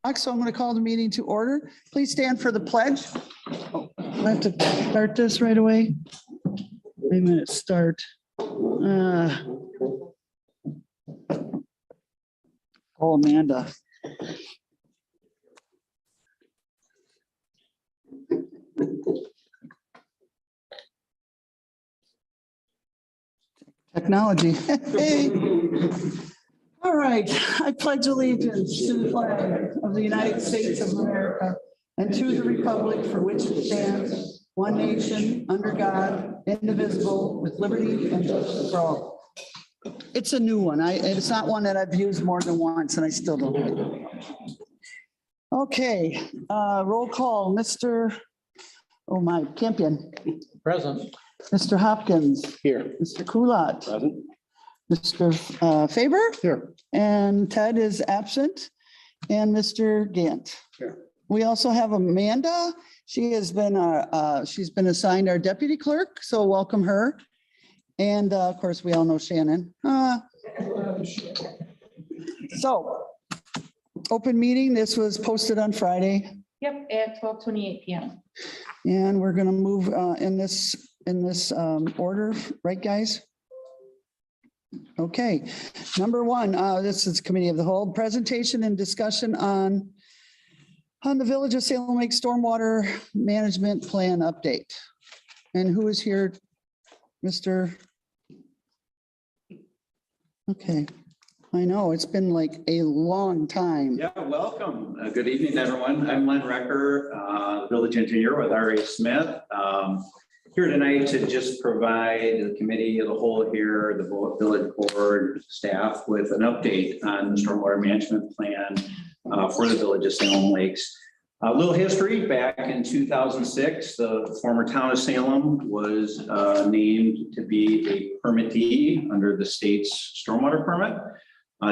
So I'm going to call the meeting to order. Please stand for the pledge. Oh, I have to start this right away. Wait a minute, start. Oh, Amanda. Technology. Hey. All right, I pledge allegiance to the flag of the United States of America and to the republic for which it stands, one nation, under God, indivisible, with liberty and justice for all. It's a new one. It's not one that I've used more than once, and I still don't like it. Okay, roll call, Mr. Oh my, Campion. Present. Mr. Hopkins. Here. Mr. Kulat. Present. Mr. Faber. Here. And Ted is absent. And Mr. Gant. Here. We also have Amanda. She has been, she's been assigned our deputy clerk, so welcome her. And of course, we all know Shannon. So, open meeting, this was posted on Friday. Yep, at 12:28 p.m. And we're gonna move in this order, right, guys? Okay, number one, this is Committee of the Whole, presentation and discussion on the Village of Salem Lake Stormwater Management Plan update. And who is here? Mr. Okay, I know, it's been like a long time. Yeah, welcome. Good evening, everyone. I'm Len Recker, village engineer with R.A. Smith. Here tonight to just provide the committee of the whole here, the village board staff with an update on the stormwater management plan for the village of Salem Lakes. A little history, back in 2006, the former town of Salem was named to be a permittee under the state's stormwater permit.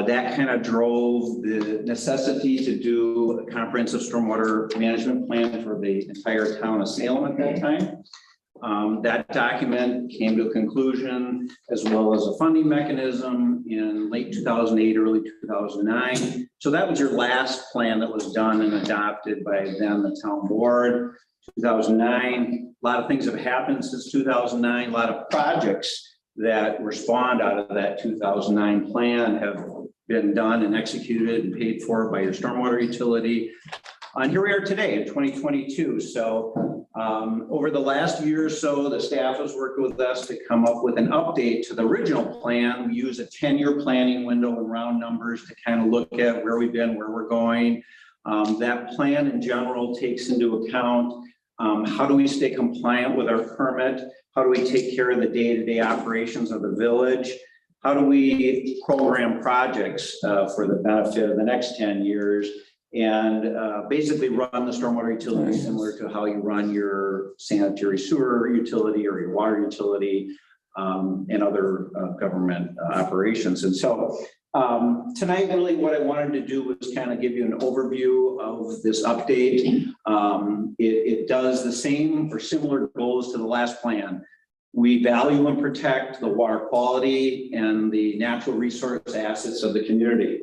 That kind of drove the necessity to do a comprehensive stormwater management plan for the entire town of Salem at that time. That document came to a conclusion, as well as a funding mechanism in late 2008, early 2009. So that was your last plan that was done and adopted by then the town board. 2009, a lot of things have happened since 2009. A lot of projects that were spawned out of that 2009 plan have been done and executed and paid for by your stormwater utility. And here we are today in 2022. So over the last year or so, the staff has worked with us to come up with an update to the original plan. We use a 10-year planning window and round numbers to kind of look at where we've been, where we're going. That plan in general takes into account how do we stay compliant with our permit? How do we take care of the day-to-day operations of the village? How do we program projects for the benefit of the next 10 years? And basically run the stormwater utility similar to how you run your sanitary sewer utility or your water utility and other government operations. And so tonight, really what I wanted to do was kind of give you an overview of this update. It does the same or similar goals to the last plan. We value and protect the water quality and the natural resource assets of the community.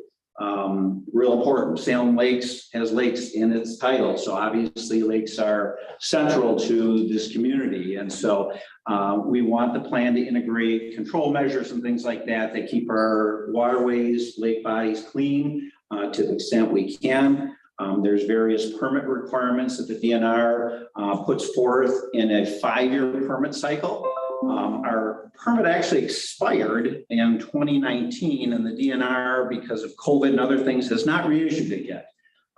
Real important. Salem Lakes has lakes in its title. So obviously lakes are central to this community. And so we want the plan to integrate control measures and things like that that keep our waterways, lake bodies clean to the extent we can. There's various permit requirements that the DNR puts forth in a 5-year permit cycle. Our permit actually expired in 2019 and the DNR, because of COVID and other things, has not reissued it yet.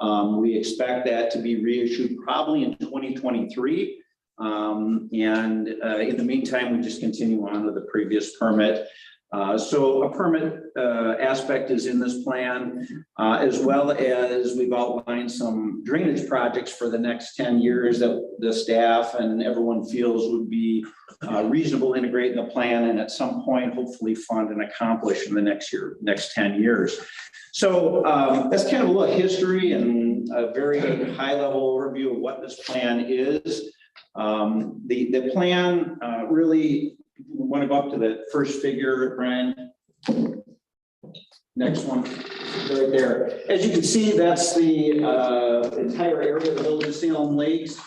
We expect that to be reissued probably in 2023. And in the meantime, we just continue on with the previous permit. So a permit aspect is in this plan, as well as we've outlined some drainage projects for the next 10 years that the staff and everyone feels would be reasonable to integrate in the plan and at some point hopefully fund and accomplish in the next 10 years. So that's kind of a little history and a very high level overview of what this plan is. The plan really, want to go up to the first figure, Brian? Next one, right there. As you can see, that's the entire area of the village of Salem Lakes.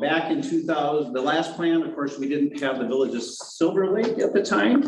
Back in 2000, the last plan, of course, we didn't have the village of Silver Lake at the time.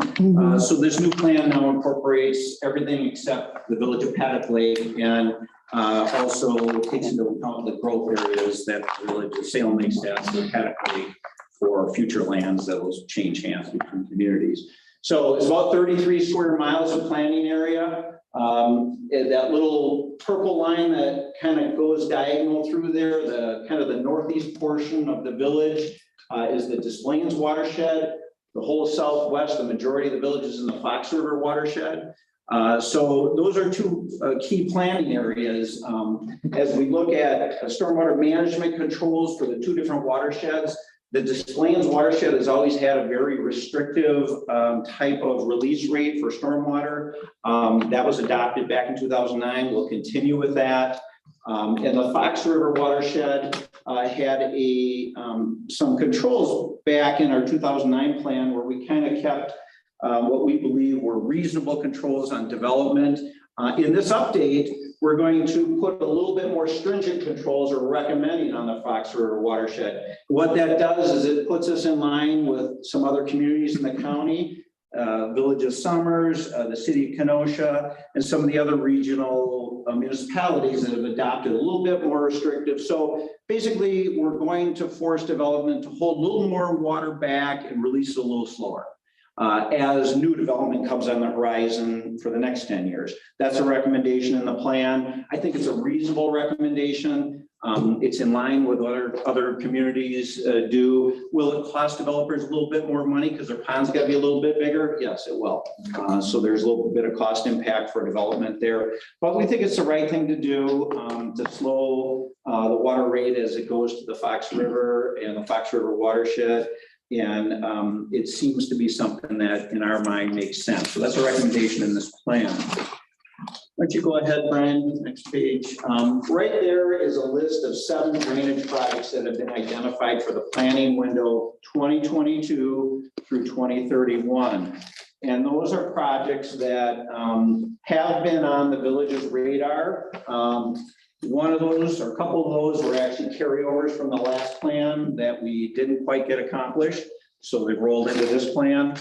So this new plan now incorporates everything except the village of Paddock Lake and also takes into account the growth areas that the village of Salem Lake has in Paddock Lake for future lands that will change hands between communities. So it's about 33 square miles of planning area. And that little purple line that kind of goes diagonal through there, the kind of the northeast portion of the village is the Des Plaines watershed. The whole southwest, the majority of the village is in the Fox River watershed. So those are two key planning areas. As we look at stormwater management controls for the two different watersheds, the Des Plaines watershed has always had a very restrictive type of release rate for stormwater. That was adopted back in 2009. We'll continue with that. And the Fox River watershed had some controls back in our 2009 plan where we kind of kept what we believe were reasonable controls on development. In this update, we're going to put a little bit more stringent controls or recommending on the Fox River watershed. What that does is it puts us in line with some other communities in the county, Village of Summers, the city of Kenosha, and some of the other regional municipalities that have adopted a little bit more restrictive. So basically, we're going to force development to hold a little more water back and release a little slower. As new development comes on the horizon for the next 10 years. That's a recommendation in the plan. I think it's a reasonable recommendation. It's in line with what other communities do. Will it cost developers a little bit more money because their pond's got to be a little bit bigger? Yes, it will. So there's a little bit of cost impact for development there. But we think it's the right thing to do to slow the water rate as it goes to the Fox River and the Fox River watershed. And it seems to be something that in our mind makes sense. So that's a recommendation in this plan. Why don't you go ahead, Brian, next page. Right there is a list of 7 drainage projects that have been identified for the planning window 2022 through 2031. And those are projects that have been on the village's radar. One of those, or a couple of those, were actually carryovers from the last plan that we didn't quite get accomplished. So they've rolled into this plan.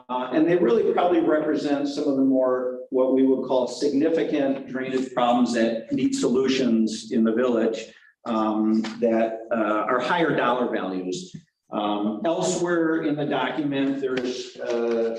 And they really probably represent some of the more, what we would call significant drainage problems that need solutions in the village that are higher dollar values. Elsewhere in the document, there's a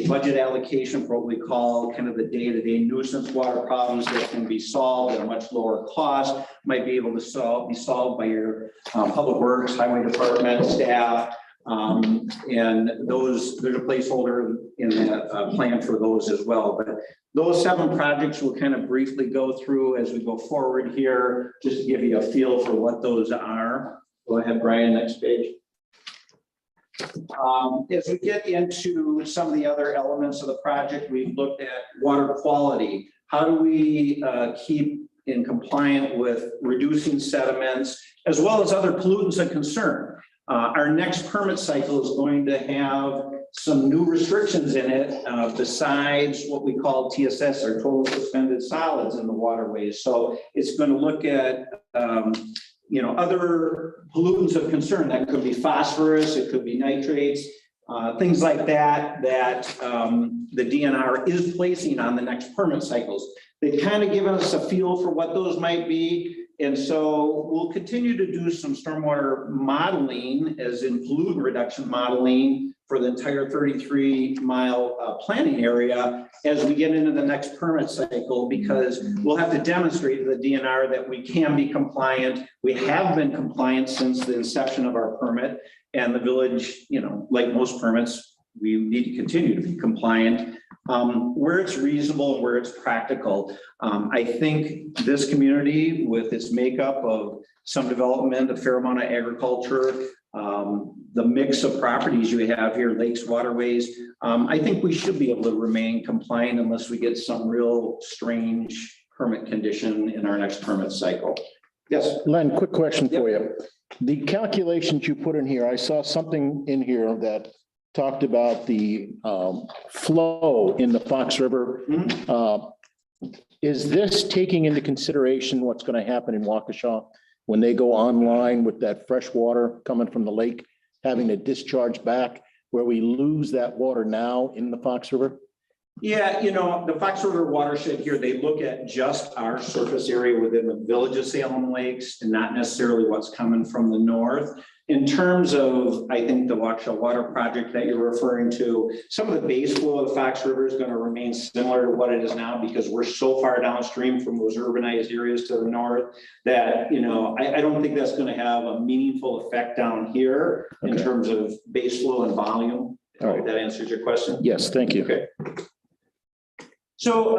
budget allocation for what we call kind of the day-to-day nuisance water problems that can be solved at a much lower cost, might be able to be solved by your public works, highway department, staff. And there's a placeholder in the plan for those as well. But those 7 projects we'll kind of briefly go through as we go forward here, just to give you a feel for what those are. Go ahead, Brian, next page. As we get into some of the other elements of the project, we've looked at water quality. How do we keep in compliant with reducing sediments as well as other pollutants of concern? Our next permit cycle is going to have some new restrictions in it besides what we call TSS, or total suspended solids in the waterways. So it's going to look at other pollutants of concern. That could be phosphorus, it could be nitrates, things like that, the DNR is placing on the next permit cycles. They've kind of given us a feel for what those might be. And so we'll continue to do some stormwater modeling, as in pollutant reduction modeling, for the entire 33-mile planning area as we get into the next permit cycle, because we'll have to demonstrate to the DNR that we can be compliant. We have been compliant since the inception of our permit, and the village, like most permits, we need to continue to be compliant where it's reasonable and where it's practical. I think this community, with its makeup of some development, a fair amount of agriculture, the mix of properties you have here, lakes, waterways, I think we should be able to remain compliant unless we get some real strange permit condition in our next permit cycle. Yes. Len, quick question for you. The calculations you put in here, I saw something in here that talked about the flow in the Fox River. Is this taking into consideration what's going to happen in Waukesha when they go online with that fresh water coming from the lake, having to discharge back, where we lose that water now in the Fox River? Yeah, the Fox River watershed here, they look at just our surface area within the village of Salem Lakes and not necessarily what's coming from the north. In terms of, I think, the Waukesha Water Project that you're referring to, some of the base flow of the Fox River is going to remain similar to what it is now because we're so far downstream from those urbanized areas to the north that, I don't think that's going to have a meaningful effect down here in terms of base flow and volume. All right. If that answers your question. Yes, thank you. Okay. So,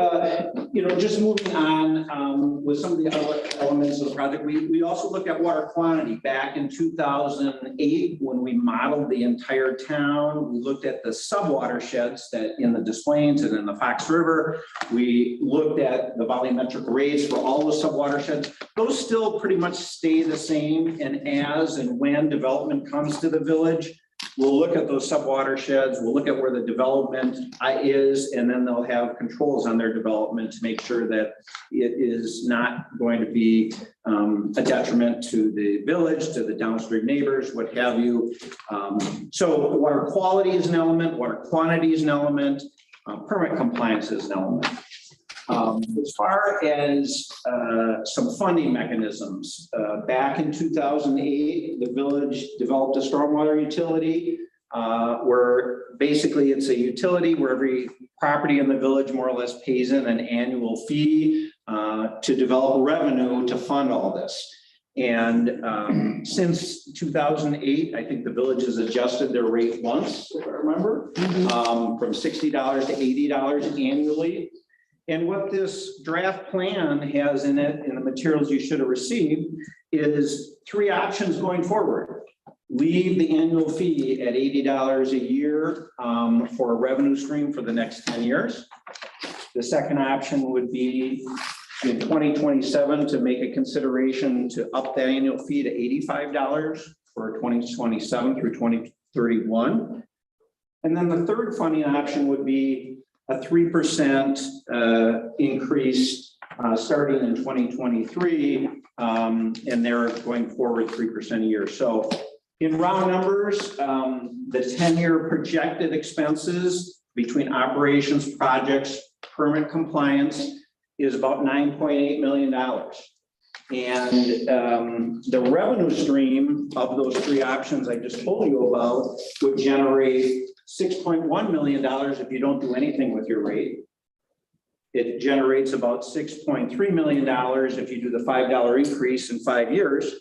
just moving on with some of the other elements of the project, we also looked at water quantity back in 2008 when we modeled the entire town. We looked at the sub-watersheds that in the Des Plaines and in the Fox River. We looked at the volumetric rates for all the sub-watersheds. Those still pretty much stay the same, and as and when development comes to the village, we'll look at those sub-watersheds, we'll look at where the development is, and then they'll have controls on their development to make sure that it is not going to be a detriment to the village, to the downstream neighbors, what have you. So water quality is an element, water quantity is an element, permit compliance is an element. As far as some funding mechanisms, back in 2008, the village developed a stormwater utility where basically it's a utility where every property in the village more or less pays in an annual fee to develop revenue to fund all this. And since 2008, I think the village has adjusted their rate once, if I remember, from $60 to $80 annually. And what this draft plan has in it, in the materials you should have received, is 3 options going forward. Leave the annual fee at $80 a year for a revenue stream for the next 10 years. The second option would be in 2027 to make a consideration to up that annual fee to $85 for 2027 through 2031. And then the third funding option would be a 3% increase starting in 2023, and they're going forward 3% a year. So in round numbers, the 10-year projected expenses between operations, projects, permit compliance is about $9.8 million. And the revenue stream of those 3 options I just told you about would generate $6.1 million if you don't do anything with your rate. It generates about $6.3 million if you do the $5 increase in 5 years.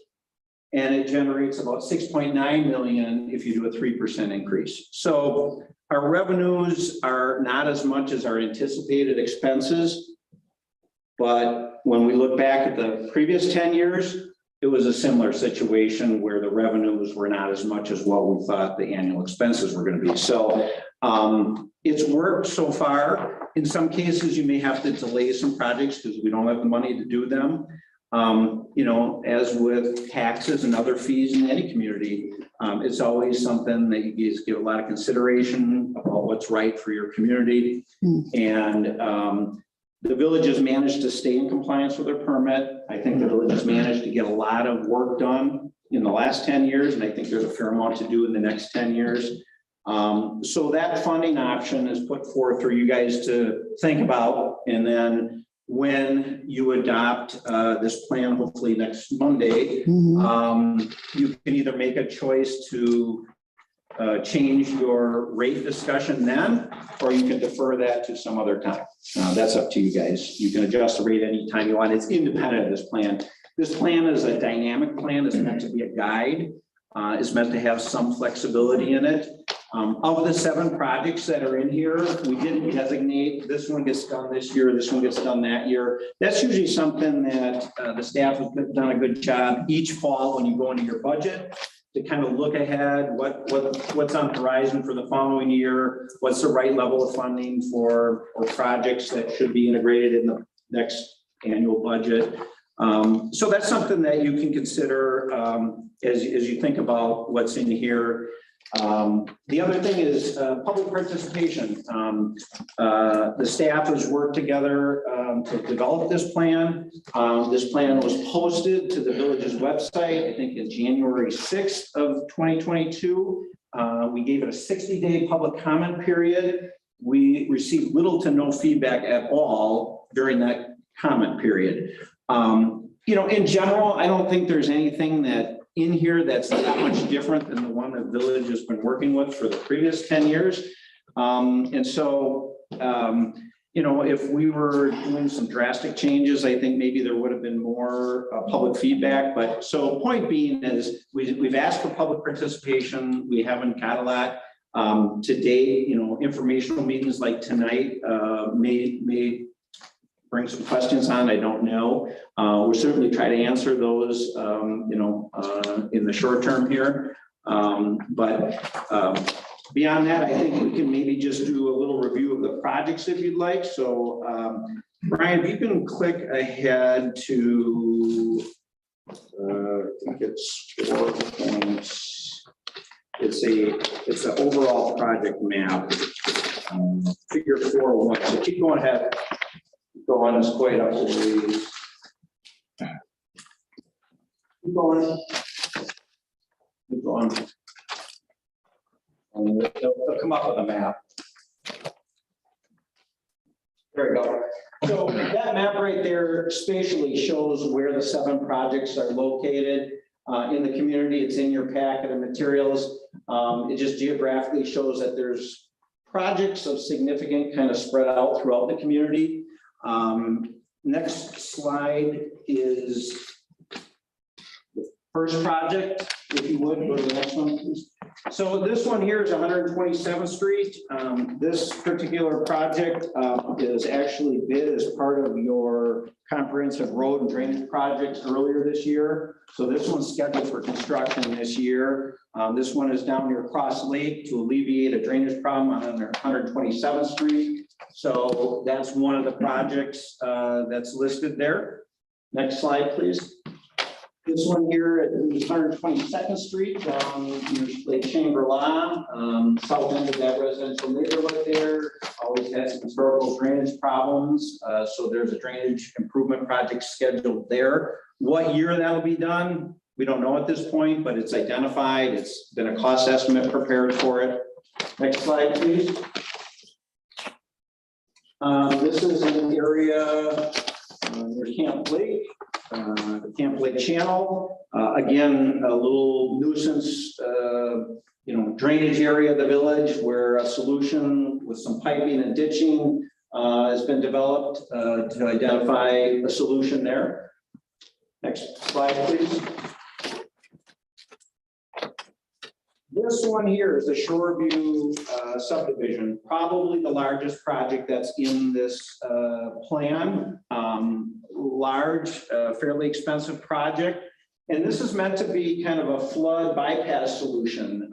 And it generates about $6.9 million if you do a 3% increase. So our revenues are not as much as our anticipated expenses. But when we look back at the previous 10 years, it was a similar situation where the revenues were not as much as what we thought the annual expenses were going to be. So it's worked so far. In some cases, you may have to delay some projects because we don't have the money to do them. As with taxes and other fees in any community, it's always something that you guys give a lot of consideration about what's right for your community. And the village has managed to stay in compliance with their permit. I think the village has managed to get a lot of work done in the last 10 years, and I think there's a fair amount to do in the next 10 years. So that funding option is put forth for you guys to think about. And then when you adopt this plan, hopefully next Monday, you can either make a choice to change your rate discussion then, or you can defer that to some other time. That's up to you guys. You can adjust the rate anytime you want. It's independent of this plan. This plan is a dynamic plan. It's meant to be a guide. It's meant to have some flexibility in it. Of the 7 projects that are in here, we didn't designate this one gets done this year, this one gets done that year. That's usually something that the staff has done a good job each fall when you go into your budget to kind of look ahead, what's on the horizon for the following year, what's the right level of funding for projects that should be integrated in the next annual budget. So that's something that you can consider as you think about what's in here. The other thing is public participation. The staff has worked together to develop this plan. This plan was posted to the village's website, I think in January 6th of 2022. We gave it a 60-day public comment period. We received little to no feedback at all during that comment period. You know, in general, I don't think there's anything that in here that's that much different than the one the village has been working with for the previous 10 years. And so, you know, if we were doing some drastic changes, I think maybe there would have been more public feedback. But so point being is we've asked for public participation. We haven't got a lot to date. You know, informational meetings like tonight may bring some questions on, I don't know. We'll certainly try to answer those, you know, in the short term here. But beyond that, I think we can maybe just do a little review of the projects if you'd like. So Brian, if you can click ahead to, I think it's 4 points. It's an overall project map, figure 401. So keep going ahead. Go on, it's quite up to the. Keep going. Keep going. And they'll come up with a map. There we go. So that map right there spatially shows where the 7 projects are located in the community. It's in your packet of materials. It just geographically shows that there's projects of significant kind of spread out throughout the community. Next slide is the first project, if you would, go to the next one, please. So this one here is 127th Street. This particular project is actually bid as part of your comprehensive road and drainage projects earlier this year. So this one's scheduled for construction this year. This one is down near Cross Lake to alleviate a drainage problem on 127th Street. So that's one of the projects that's listed there. Next slide, please. This one here at 122nd Street, Lake Chamberlain, south end of that residential neighborhood there, always had some historical drainage problems. So there's a drainage improvement project scheduled there. What year that'll be done, we don't know at this point, but it's identified. It's been a cost estimate prepared for it. Next slide, please. This is an area near Camp Lake, the Camp Lake Channel. Again, a little nuisance, you know, drainage area of the village where a solution with some piping and ditching has been developed to identify a solution there. Next slide, please. This one here is the Shoreview subdivision, probably the largest project that's in this plan. Large, fairly expensive project. And this is meant to be kind of a flood bypass solution.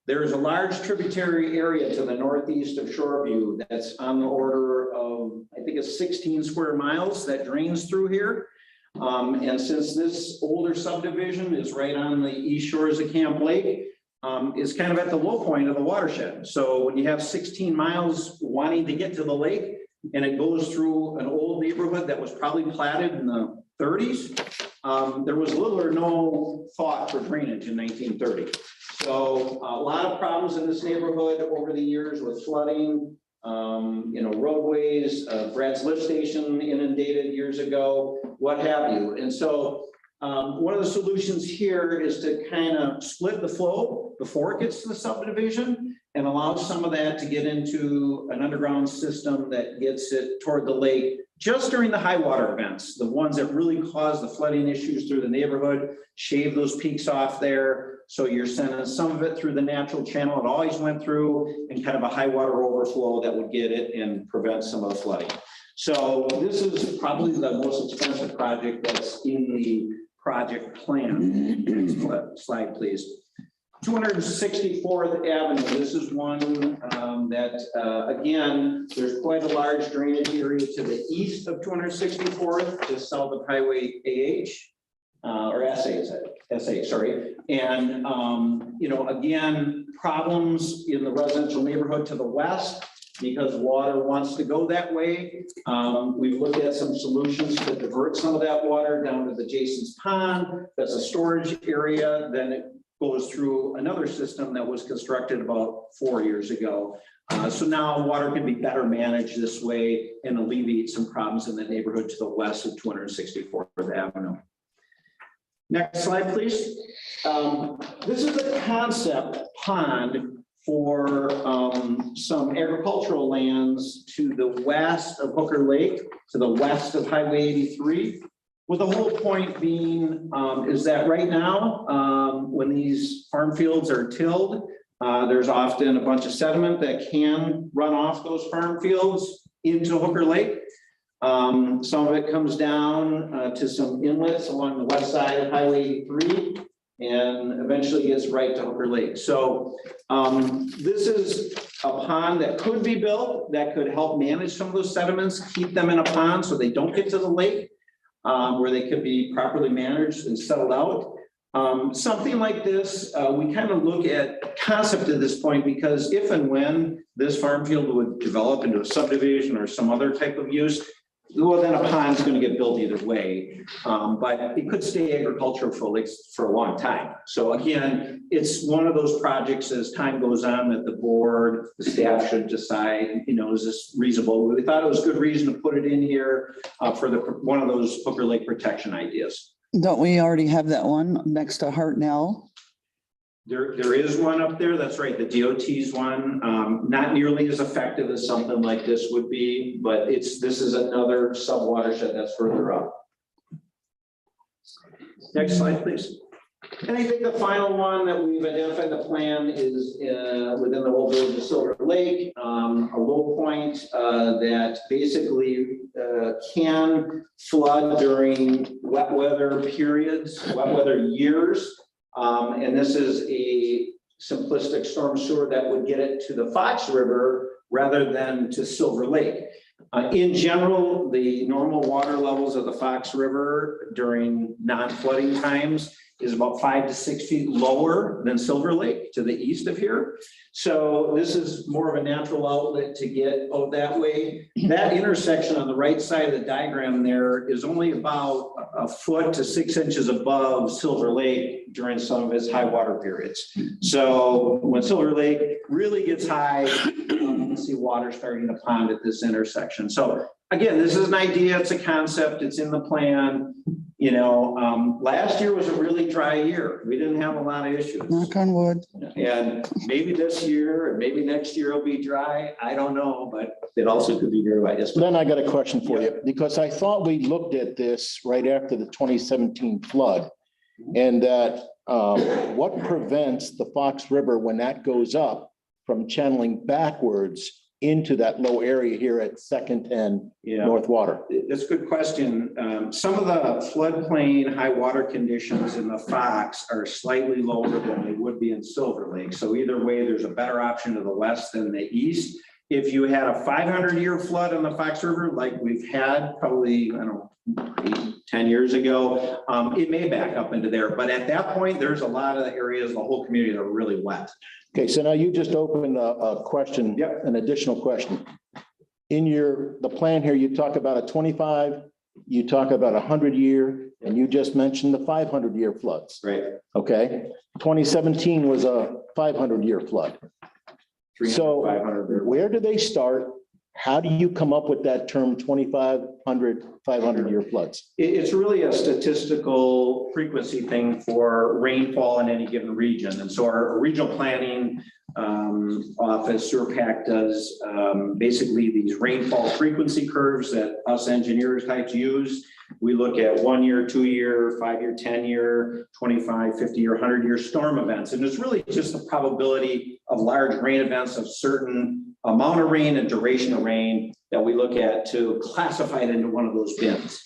There is a large tributary area to the northeast of Shoreview that's on the order of, I think it's 16 square miles that drains through here. And since this older subdivision is right on the east shores of Camp Lake, is kind of at the low point of the watershed. So when you have 16 miles wanting to get to the lake and it goes through an old neighborhood that was probably platted in the 30s, there was little or no thought for drainage in 1930. So a lot of problems in this neighborhood over the years with flooding, you know, roadways, Brad's lift station inundated years ago, what have you. And so one of the solutions here is to kind of split the flow before it gets to the subdivision and allow some of that to get into an underground system that gets it toward the lake just during the high water events, the ones that really cause the flooding issues through the neighborhood, shave those peaks off there. So you're sending some of it through the natural channel it always went through and kind of a high water overflow that would get it and prevent some of the flooding. So this is probably the most expensive project that's in the project plan. Next slide, please. 264th Avenue. This is one that, again, there's quite a large drainage area to the east of 264th, just south of Highway AH, or SA, sorry. And Again, problems in the residential neighborhood to the west because water wants to go that way. We've looked at some solutions to divert some of that water down to the Jason's Pond. That's a storage area. Then it goes through another system that was constructed about 4 years ago. So now water can be better managed this way and alleviate some problems in the neighborhood to the west of 264th Avenue. Next slide, please. This is a concept pond for some agricultural lands to the west of Hooker Lake, to the west of Highway 83. With the whole point being is that right now, when these farm fields are tilled, there's often a bunch of sediment that can run off those farm fields into Hooker Lake. Some of it comes down to some inlets along the west side of Highway 83 and eventually gets right to Hooker Lake. So this is a pond that could be built that could help manage some of those sediments, keep them in a pond so they don't get to the lake, where they could be properly managed and settled out. Something like this, we kind of look at concept at this point because if and when this farm field would develop into a subdivision or some other type of use, well, then a pond's going to get built either way, but it could stay agricultural for a long time. So again, it's one of those projects as time goes on that the board, the staff should decide, is this reasonable? We thought it was good reason to put it in here for one of those Hooker Lake protection ideas. Don't we already have that one next to Hartnell? There is one up there. That's right. The DOT's one, not nearly as effective as something like this would be, but this is another sub watershed that's further up. Next slide, please. And I think the final one that we've identified in the plan is within the whole village of Silver Lake, a low point that basically can flood during wet weather periods, wet weather years. And this is a simplistic storm sewer that would get it to the Fox River rather than to Silver Lake. In general, the normal water levels of the Fox River during non-flooding times is about 5 to 6 feet lower than Silver Lake to the east of here. So this is more of a natural outlet to get out that way. That intersection on the right side of the diagram there is only about a foot to 6 inches above Silver Lake during some of its high water periods. So when Silver Lake really gets high, you can see water starting to pond at this intersection. So again, this is an idea, it's a concept, it's in the plan. Last year was a really dry year. We didn't have a lot of issues. Knock on wood. And maybe this year and maybe next year will be dry. I don't know, but it also could be very wet. Then I got a question for you, because I thought we looked at this right after the 2017 flood. And that what prevents the Fox River when that goes up from channeling backwards into that low area here at 2nd and North Water? That's a good question. Some of the floodplain high water conditions in the Fox are slightly lower than they would be in Silver Lake. So either way, there's a better option to the west than the east. If you had a 500-year flood on the Fox River, like we've had probably, 10 years ago, it may back up into there. But at that point, there's a lot of areas, the whole community that are really wet. Okay, so now you just opened a question, an additional question. In the plan here, you talk about a 25, you talk about 100-year, and you just mentioned the 500-year floods. Right. Okay, 2017 was a 500-year flood. So where do they start? How do you come up with that term 2,500, 500-year floods? It's really a statistical frequency thing for rainfall in any given region. And so our regional planning office, SURPAC, does basically these rainfall frequency curves that us engineers like to use. We look at 1 year, 2 year, 5 year, 10 year, 25, 50 or 100-year storm events. And it's really just the probability of large rain events of certain amount of rain and duration of rain that we look at to classify it into one of those bins.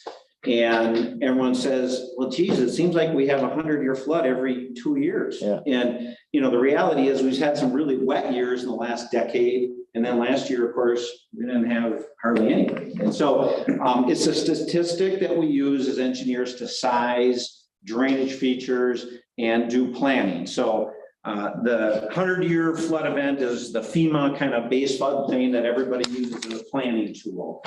And everyone says, well, geez, it seems like we have a 100-year flood every 2 years. Yeah. And, the reality is we've had some really wet years in the last decade. And then last year, of course, we didn't have hardly any. And so it's a statistic that we use as engineers to size drainage features and do planning. So The 100-year flood event is the FEMA kind of base floodplain that everybody uses as a planning tool.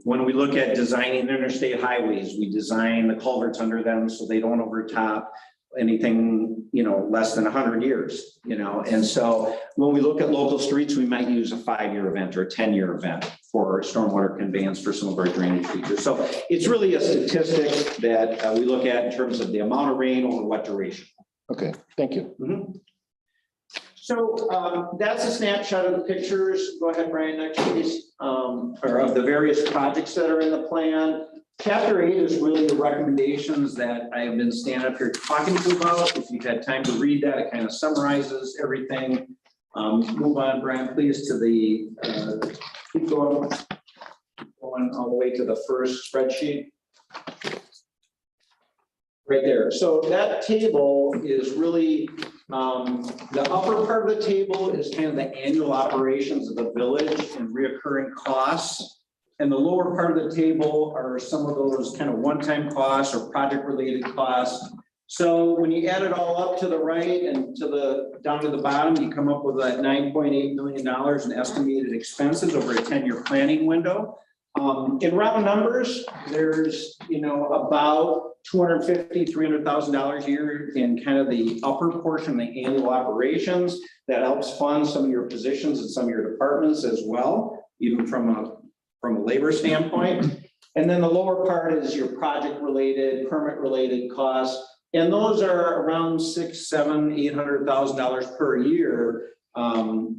When we look at designing interstate highways, we design the culverts under them so they don't overtop anything, less than 100 years, And so when we look at local streets, we might use a 5-year event or a 10-year event for stormwater conveyance for some of our drainage features. So it's really a statistic that we look at in terms of the amount of rain over what duration. Okay, thank you. So that's a snapshot of the pictures. Go ahead, Brian, next please. Or of the various projects that are in the plan. Chapter 8 is really the recommendations that I have been standing up here talking to you about. If you've had time to read that, it kind of summarizes everything. Move on, Brian, please, to the, keep going all the way to the first spreadsheet. Right there. So that table is really, the upper part of the table is kind of the annual operations of the village and reoccurring costs. And the lower part of the table are some of those kind of one-time costs or project-related costs. So when you add it all up to the right and down to the bottom, you come up with that $9.8 million in estimated expenses over a 10-year planning window. In round numbers, there's about $250,000, $300,000 a year in kind of the upper portion of the annual operations that helps fund some of your positions and some of your departments as well, even from a labor standpoint. And then the lower part is your project-related, permit-related costs. And those are around $600,000, $700,000, $800,000 per year.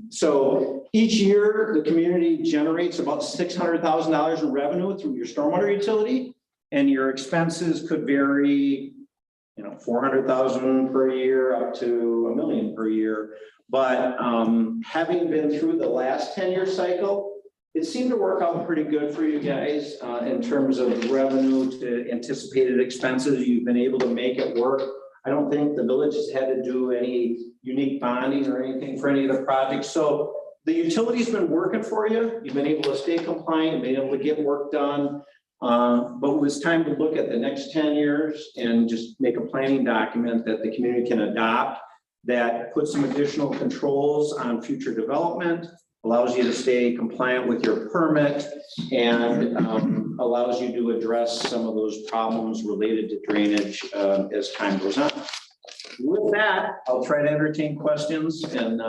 So each year, the community generates about $600,000 in revenue through your stormwater utility, and your expenses could vary, $400,000 per year up to $1 million per year. But having been through the last 10-year cycle, it seemed to work out pretty good for you guys in terms of revenue to anticipated expenses. You've been able to make it work. I don't think the village has had to do any unique bonding or anything for any of the projects. So the utility's been working for you. You've been able to stay compliant, been able to get work done. But it was time to look at the next 10 years and just make a planning document that the community can adopt that puts some additional controls on future development, allows you to stay compliant with your permit, and allows you to address some of those problems related to drainage as time goes on. With that, I'll try to entertain questions, and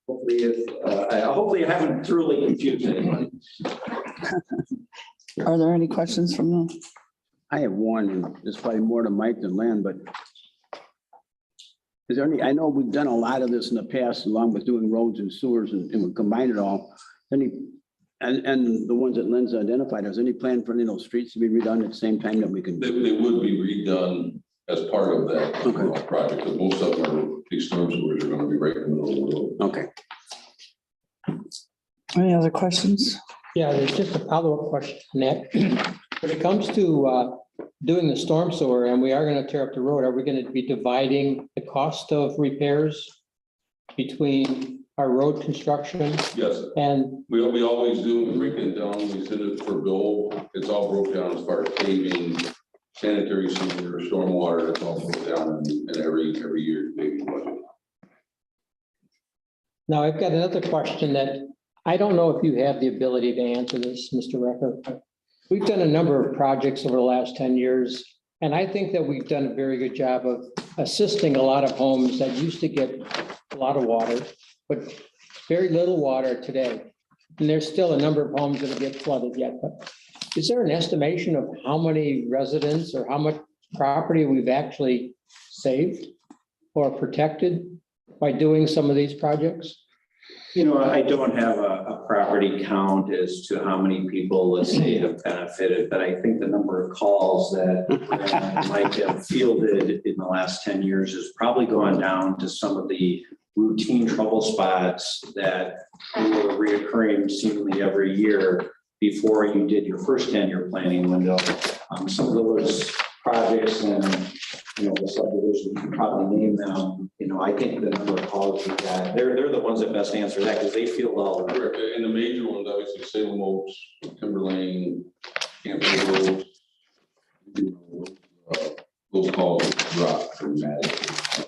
hopefully I haven't truly confused anyone. Are there any questions from them? I have one, and it's probably more to Mike than Lynn, but is there any, I know we've done a lot of this in the past, along with doing roads and sewers, and we combine it all. And the ones that Lynn's identified, is there any plan for any of those streets to be redone at the same time that we can? They would be redone as part of that project, but most of them are, these storm sewers are going to be right in the middle of the road. Okay. Any other questions? Yeah, there's just a follow-up question on that. When it comes to doing the storm sewer, and we are going to tear up the road, are we going to be dividing the cost of repairs between our road construction? Yes, And we always do. We break it down. We send it for bill. It's all broke down as far as paving, sanitary sewer, stormwater. It's all broke down in every year's paving budget. now I've got another question that I don't know if you have the ability to answer this, Mr. Recker. We've done a number of projects over the last 10 years, and I think that we've done a very good job of assisting a lot of homes that used to get a lot of water, but very little water today. And there's still a number of homes that get flooded yet. But is there an estimation of how many residents or how much property we've actually saved or protected by doing some of these projects? I don't have a property count as to how many people, let's say, have benefited, but I think the number of calls that Mike have fielded in the last 10 years has probably gone down to some of the routine trouble spots that were reoccurring seemingly every year before you did your first 10-year planning window. Some of those projects and the subdivisions, you can probably name them. I think the number of calls we got, they're the ones that best answer that because they feel all the work. And the major ones, obviously, Salem Oaks, Timberlane, Camp Road, those calls drop dramatically.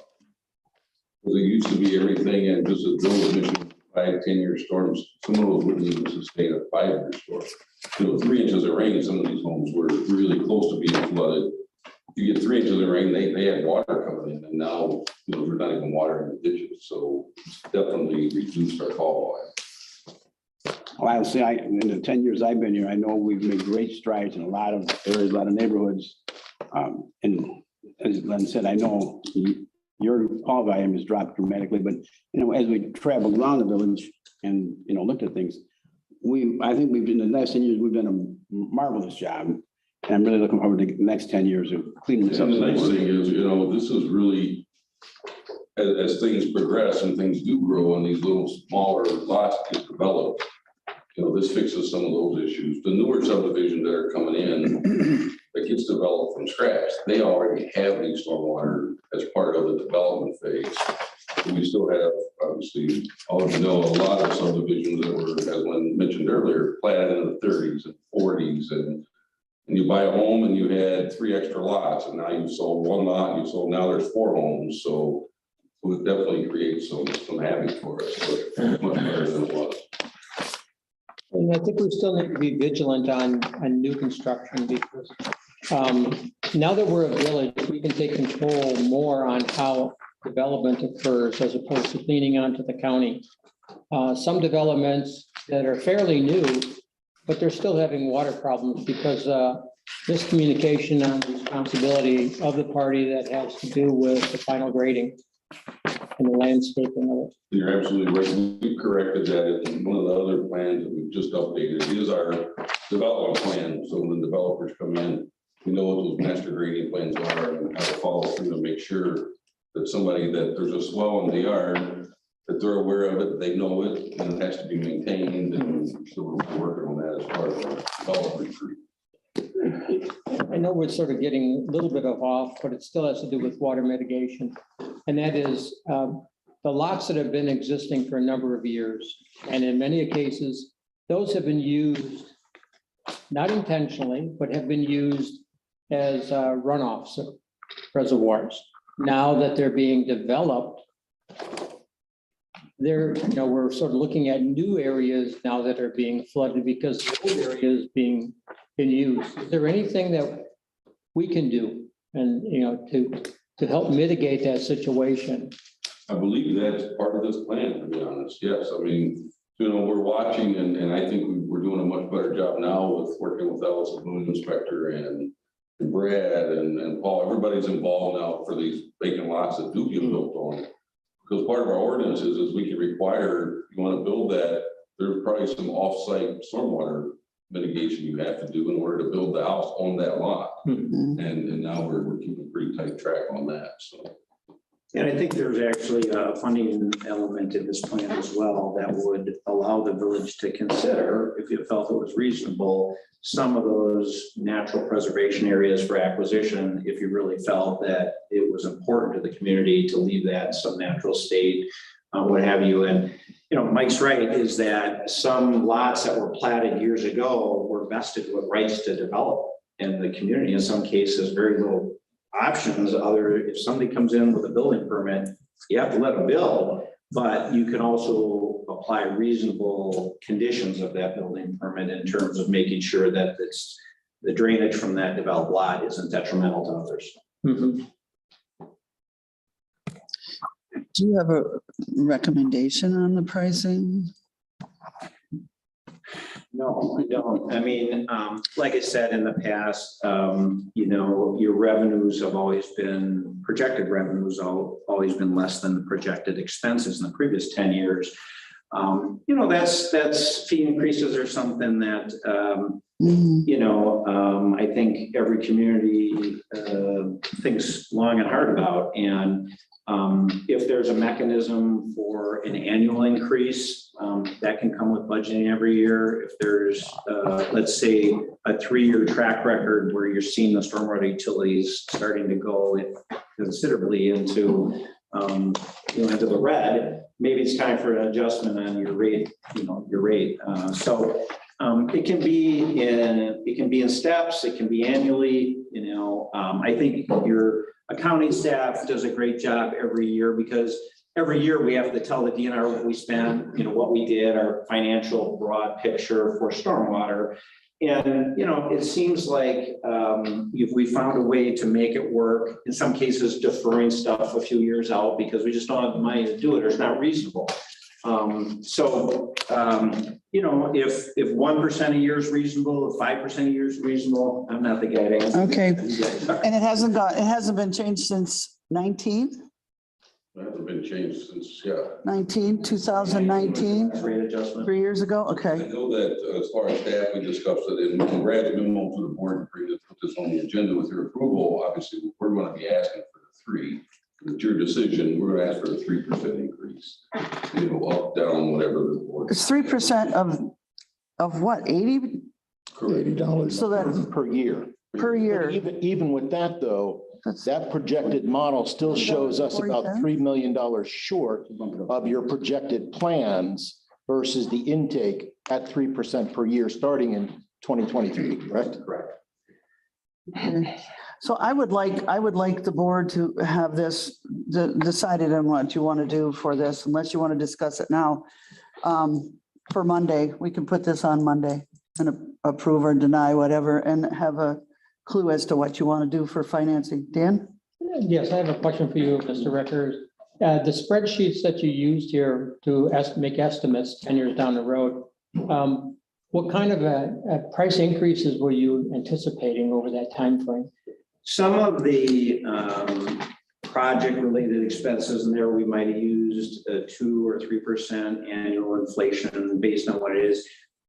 there used to be everything and just a village mission, 5-10-year storms. Some of those wouldn't even sustain a 5-year storm. 3 inches of rain, some of these homes were really close to being flooded. You get 3 inches of rain, they had water coming in, and now, there's not even water in the ditches, so it's definitely reduced our call volume. Well, I'll say, in the 10 years I've been here, I know we've made great strides in a lot of areas, a lot of neighborhoods. And as Len said, I know your call volume has dropped dramatically, but, as we travel around the village and, looked at things, I think we've been, in the last 10 years, we've done a marvelous job. And I'm really looking forward to the next 10 years of cleaning this up. And the nice thing is, this is really, as things progress and things do grow and these little smaller lots get developed, this fixes some of those issues. The newer subdivisions that are coming in, that gets developed from scratch, they already have these stormwater as part of the development phase. We still have, obviously, a lot of subdivisions that were, as Lynn mentioned earlier, platted in the 30s and 40s, and you buy a home and you had 3 extra lots, and now you've sold 1 lot, now there's 4 homes, so it would definitely create some havoc for us, but much better than it was. And I think we still need to be vigilant on new construction because now that we're a village, we can take control more on how development occurs as opposed to leaning onto the county. Some developments that are fairly new, but they're still having water problems because miscommunication on the responsibility of the party that has to do with the final grading and the landscaping of it. You're absolutely right. We've corrected that. And one of the other plans that we've just updated is our development plan. So when the developers come in, we know what those master grading plans are and how to follow through to make sure that that there's a swell in the yard, that they're aware of it, they know it, and it has to be maintained. And so we're working on that as part of our development group. I know we're sort of getting a little bit off, but it still has to do with water mitigation. And that is the lots that have been existing for a number of years. And in many cases, those have been used, not intentionally, but have been used as runoffs reservoirs. Now that they're being developed, we're sort of looking at new areas now that are being flooded because the old areas being used. Is there anything that we can do and, to help mitigate that situation? I believe that's part of this plan, to be honest. Yes, I mean, we're watching and I think we're doing a much better job now with working with Ellis, the building inspector, and Brad and Paul. Everybody's involved now for these vacant lots that do get built on. Because part of our ordinance is we can require, you want to build that, there's probably some off-site stormwater mitigation you have to do in order to build the house on that lot. And now we're keeping pretty tight track on that, so. And I think there's actually a funding element in this plan as well that would allow the village to consider, if it felt it was reasonable, some of those natural preservation areas for acquisition, if you really felt that it was important to the community to leave that in some natural state, what have you. And, Mike's right, is that some lots that were platted years ago were vested with rights to develop. And the community, in some cases, very little options if somebody comes in with a building permit, you have to let them build, but you can also apply reasonable conditions of that building permit in terms of making sure that the drainage from that developed lot isn't detrimental to others. Do you have a recommendation on the pricing? No, I don't. I mean, like I said in the past, your revenues have always been, projected revenues always been less than the projected expenses in the previous 10 years. That's fee increases or something that, I think every community thinks long and hard about. And if there's a mechanism for an annual increase, that can come with budgeting every year. If there's, let's say, a 3-year track record where you're seeing the stormwater utilities starting to go considerably into the red, maybe it's time for an adjustment on your rate. So it can be in steps. It can be annually. I think your accounting staff does a great job every year because every year we have to tell the DNR what we spent, what we did, our financial broad picture for stormwater. And, it seems like if we found a way to make it work, in some cases deferring stuff a few years out because we just don't have the money to do it, or it's not reasonable. If 1% a year is reasonable, if 5% a year is reasonable, I'm not the guy to answer. Okay. And it hasn't been changed since 2019, That hasn't been changed since, 2019, Rate adjustment. 3 years ago. I Okay. know that as far as staff, we discussed it in Brad's memo to the board, to put this on the agenda with your approval. Obviously, we're going to be asking for the 3. It's your decision. We're going to ask for a 3% increase. Up, down, whatever the board. It's 3% of what, 80? $80. So that's Per year. per year. Even with that, though, That's- that projected model still shows us about $3 million short of your projected plans versus the intake at 3% per year, starting in 2023, correct? Correct. Okay. So I would like the board to have this decided on what you want to do for this, unless you want to discuss it now. For Monday, we can put this on Monday and approve or deny whatever and have a clue as to what you want to do for financing. Dan? Yes, I have a question for you, Mr. Recker. The spreadsheets that you used here to make estimates 10 years down the road, what kind of price increases were you anticipating over that time frame? Some of the project-related expenses in there, we might have used 2 or 3% annual inflation based on what it is.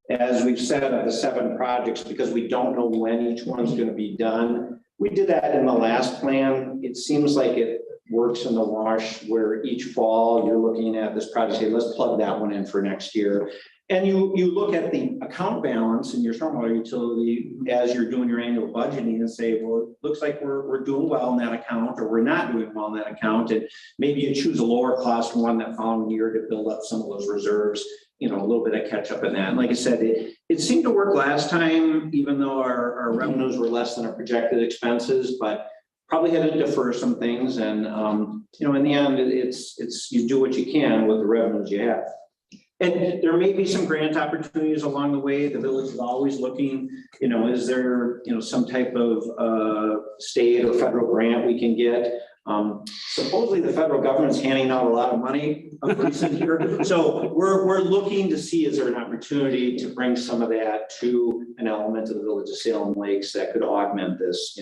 As we've said, of the 7 projects, because we don't know when each one's going to be done, we did that in the last plan. It seems like it works in the wash where each fall you're looking at this project, say, let's plug that one in for next year. And you look at the account balance in your stormwater utility as you're doing your annual budgeting and say, well, it looks like we're doing well in that account, or we're not doing well in that account. And maybe you choose a lower cost one that following year to build up some of those reserves, a little bit of catch up in that. And like I said, it seemed to work last time, even though our revenues were less than our projected expenses, but probably had to defer some things. And, in the end, it's you do what you can with the revenues you have. And there may be some grant opportunities along the way. The village is always looking, is there, some type of state or federal grant we can get? Supposedly the federal government's handing out a lot of money recent here. So we're looking to see, is there an opportunity to bring some of that to an element of the village of Salem Lakes that could augment this,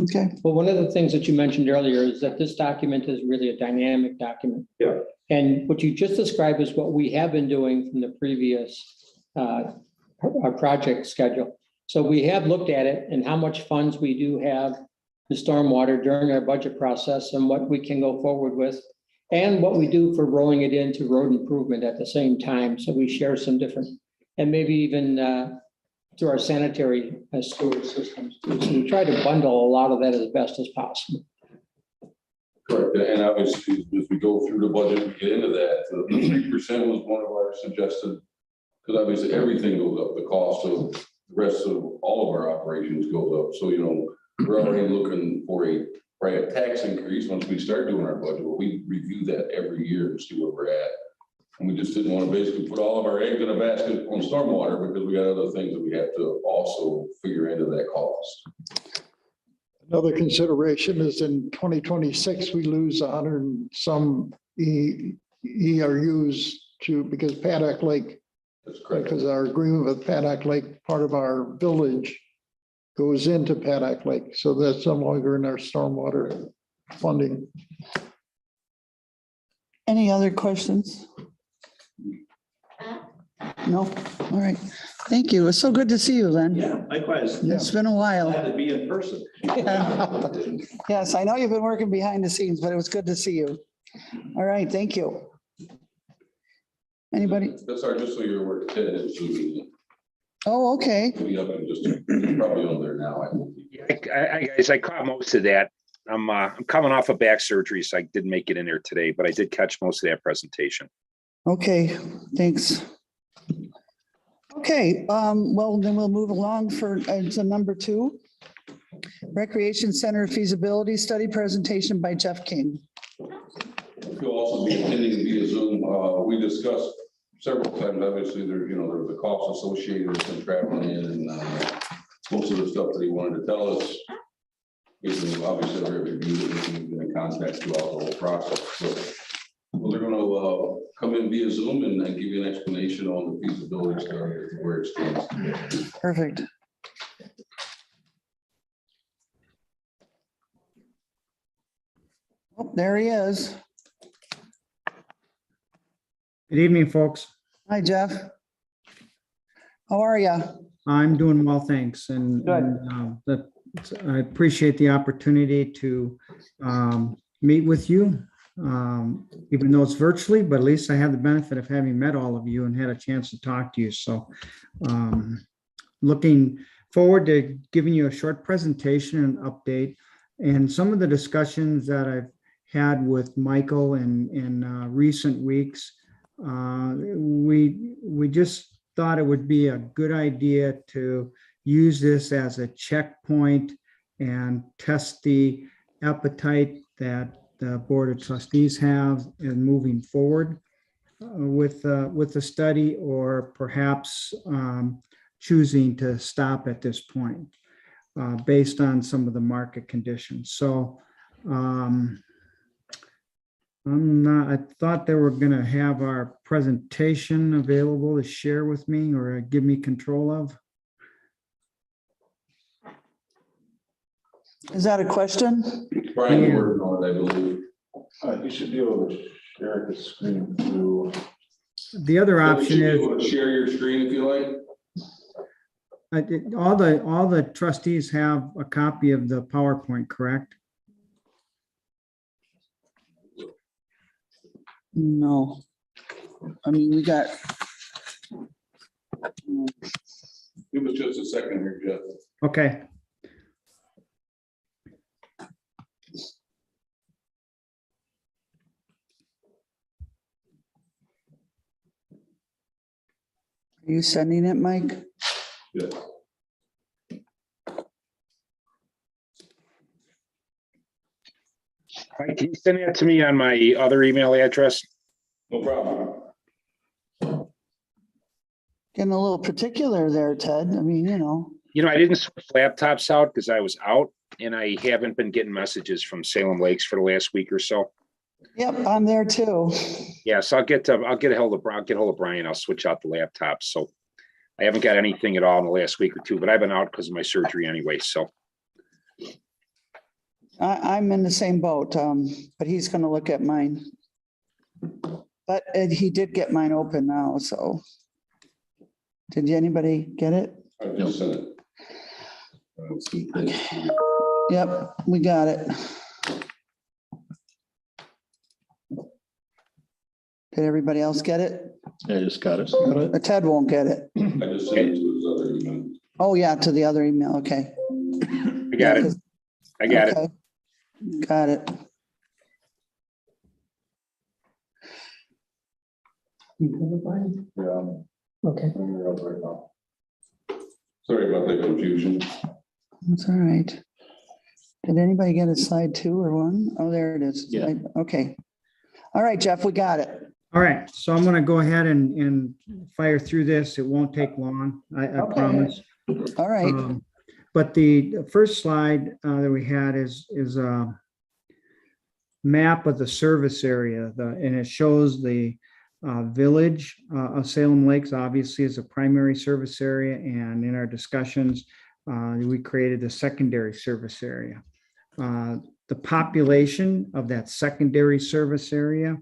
Okay. Well, one of the things that you mentioned earlier is that this document is really a dynamic document. Yeah. And what you just described is what we have been doing from the previous our project schedule. So we have looked at it and how much funds we do have the stormwater during our budget process and what we can go forward with, and what we do for rolling it into road improvement at the same time. So we share some different, and maybe even through our sanitary sewer systems. So we try to bundle a lot of that as best as possible. Correct, and obviously, as we go through the budget, we get into that, the 3% was one of our suggested, because obviously everything goes up, the cost of the rest of all of our operations goes up. So, we're already looking for a tax increase once we start doing our budget. But we review that every year to see where we're at. And we just didn't want to basically put all of our eggs in a basket on stormwater because we got other things that we have to also figure into that cost. Another consideration is in 2026, we lose 100 and some ERUs because Paddock Lake, That's correct. because our agreement with Paddock Lake, part of our village goes into Paddock Lake. So that's no longer in our stormwater funding. Any other questions? No? All right. Thank you. It's so good to see you, Len. Yeah, likewise. It's been a while. Glad to be in person. Yes, I know you've been working behind the scenes, but it was good to see you. All right, thank you. Anybody? That's our, just so you're aware, Ted is zooming Oh, okay. in. He'll be up in just, he's probably on there now. I think. Guys, I caught most of that. I'm coming off of back surgery, so I didn't make it in there today, but I did catch most of that presentation. Okay, thanks. Okay, well, then we'll move along to number 2. Recreation Center feasibility study presentation by Jeff King. You'll also be be attending via Zoom. We discussed several times, obviously, there's the cost associated with him traveling in and most of the stuff that he wanted to tell us. Obviously, every review that we've been in contact throughout the whole process. So, well, they're gonna come in via Zoom and give you an explanation on the feasibility study, where it stands. Perfect. Oh, there he is. Good evening, folks. Hi, Jeff. How are you? I'm doing well, thanks. And I appreciate the opportunity to meet with you, even though it's virtually, but at least I have the benefit of having met all of you and had a chance to talk to you. So looking forward to giving you a short presentation and update and some of the discussions that I've had with Michael in recent weeks. We just thought it would be a good idea to use this as a checkpoint and test the appetite that the Board of Trustees have in moving forward with the study, or perhaps choosing to stop at this point based on some of the market conditions. So I thought they were going to have our presentation available to share with me or give me control of. Is that a question? Brian, Yeah. working on it, I believe. You should be able to share the screen through. The other You option should be is able to share your screen if you like. all the trustees have a copy of the PowerPoint, correct? No. I mean, we got. Give us just a second here, Jeff. Okay. Are you sending it, Mike? Yeah. Mike, can you send that to me on my other email address? No problem. Getting a little particular there, Ted. I mean, you know. I didn't switch laptops out because I was out, and I haven't been getting messages from Salem Lakes for the last week or so. Yep, I'm there too. Yeah, so I'll get a hold of Brian. I'll switch out the laptops. So I haven't got anything at all in the last week or two, but I've been out because of my surgery anyway. So I'm in the same boat, but he's going to look at mine. But he did get mine open now, so. Did anybody get it? I just sent it. Yep, we got it. Did everybody else get it? I just got it. Ted won't get it. I just sent it to his other email. Oh, yeah, to the other email. Okay. I got it. I got it. Okay. Got it. Yeah. Okay. Sorry about the confusion. That's all right. Did anybody get a slide 2 or 1? Oh, there it is. Yeah. Okay. All right, Jeff, we got it. All right, so I'm going to go ahead and fire through this. It won't take long, I promise. All right. But the first slide that we had is a map of the service area, and it shows the village of Salem Lakes, obviously, is a primary service area, and in our discussions, we created the secondary service area. The population of that secondary service area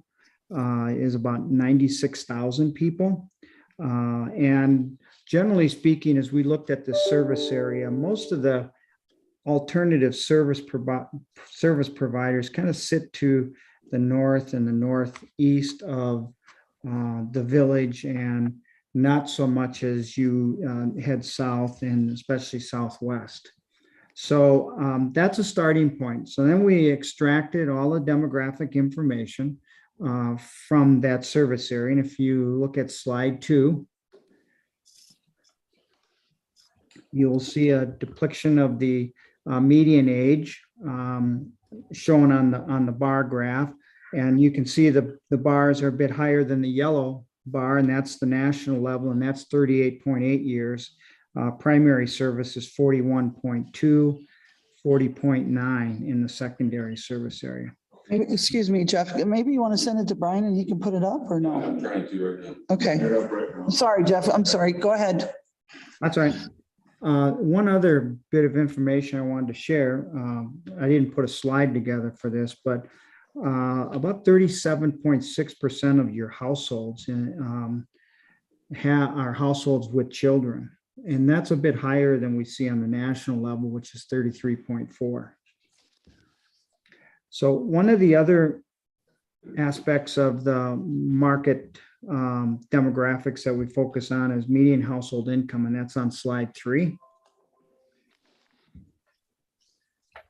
is about 96,000 people. And generally speaking, as we looked at the service area, most of the alternative service providers kind of sit to the north and the northeast of the village, and not so much as you head south and especially southwest. So that's a starting point. So then we extracted all the demographic information from that service area. And if you look at slide 2, you'll see a depiction of the median age shown on the bar graph. And you can see the bars are a bit higher than the yellow bar, and that's the national level, and that's 38.8 years. Primary service is 41.2, 40.9 in the secondary service area. Excuse me, Jeff, maybe you want to send it to Brian and he can put it up or no? I'm trying to right now. Okay. Sorry, Jeff. I'm sorry. Go ahead. That's all right. One other bit of information I wanted to share. I didn't put a slide together for this, but about 37.6% of your households are households with children. And that's a bit higher than we see on the national level, which is 33.4. So one of the other aspects of the market demographics that we focus on is median household income, and that's on slide 3.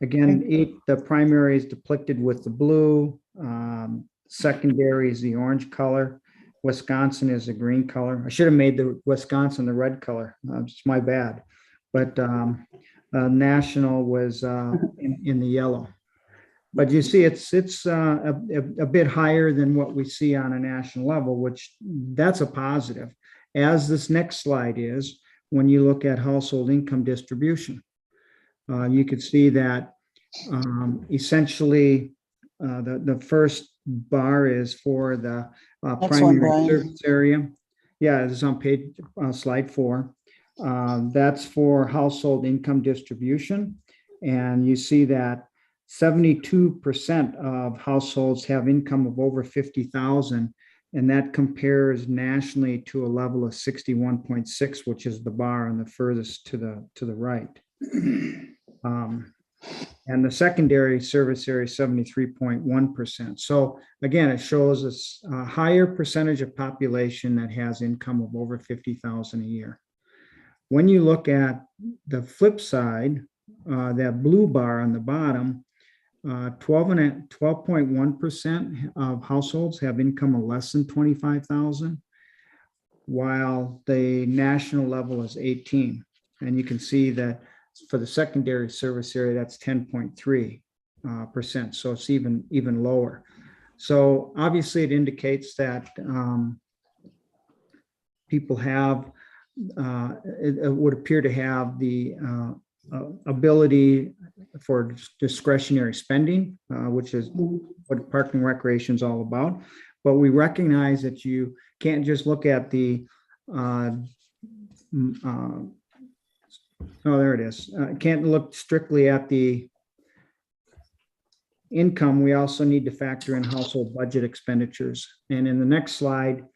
Again, the primary is depicted with the blue, secondary is the orange color, Wisconsin is the green color. I should have made the Wisconsin the red color. It's my bad. But national was in the yellow. But you see, it's a bit higher than what we see on a national level, which that's a positive. As this next slide is, when you look at household income distribution, you could see that essentially the first bar is for the primary service area. Yeah, it's on slide 4. That's for household income distribution. And you see that 72% of households have income of over 50,000, and that compares nationally to a level of 61.6, which is the bar on the furthest to the right. And the secondary service area is 73.1%. So again, it shows us a higher percentage of population that has income of over 50,000 a year. When you look at the flip side, that blue bar on the bottom, 12.1% of households have income of less than 25,000, while the national level is 18. And you can see that for the secondary service area, that's 10.3%. So it's even lower. So obviously it indicates that people have, it would appear to have the ability for discretionary spending, which is what Park and Recreation is all about. But we recognize that you can't just look at the, there it is. Can't look strictly at the income. We also need to factor in household budget expenditures. And in the next slide,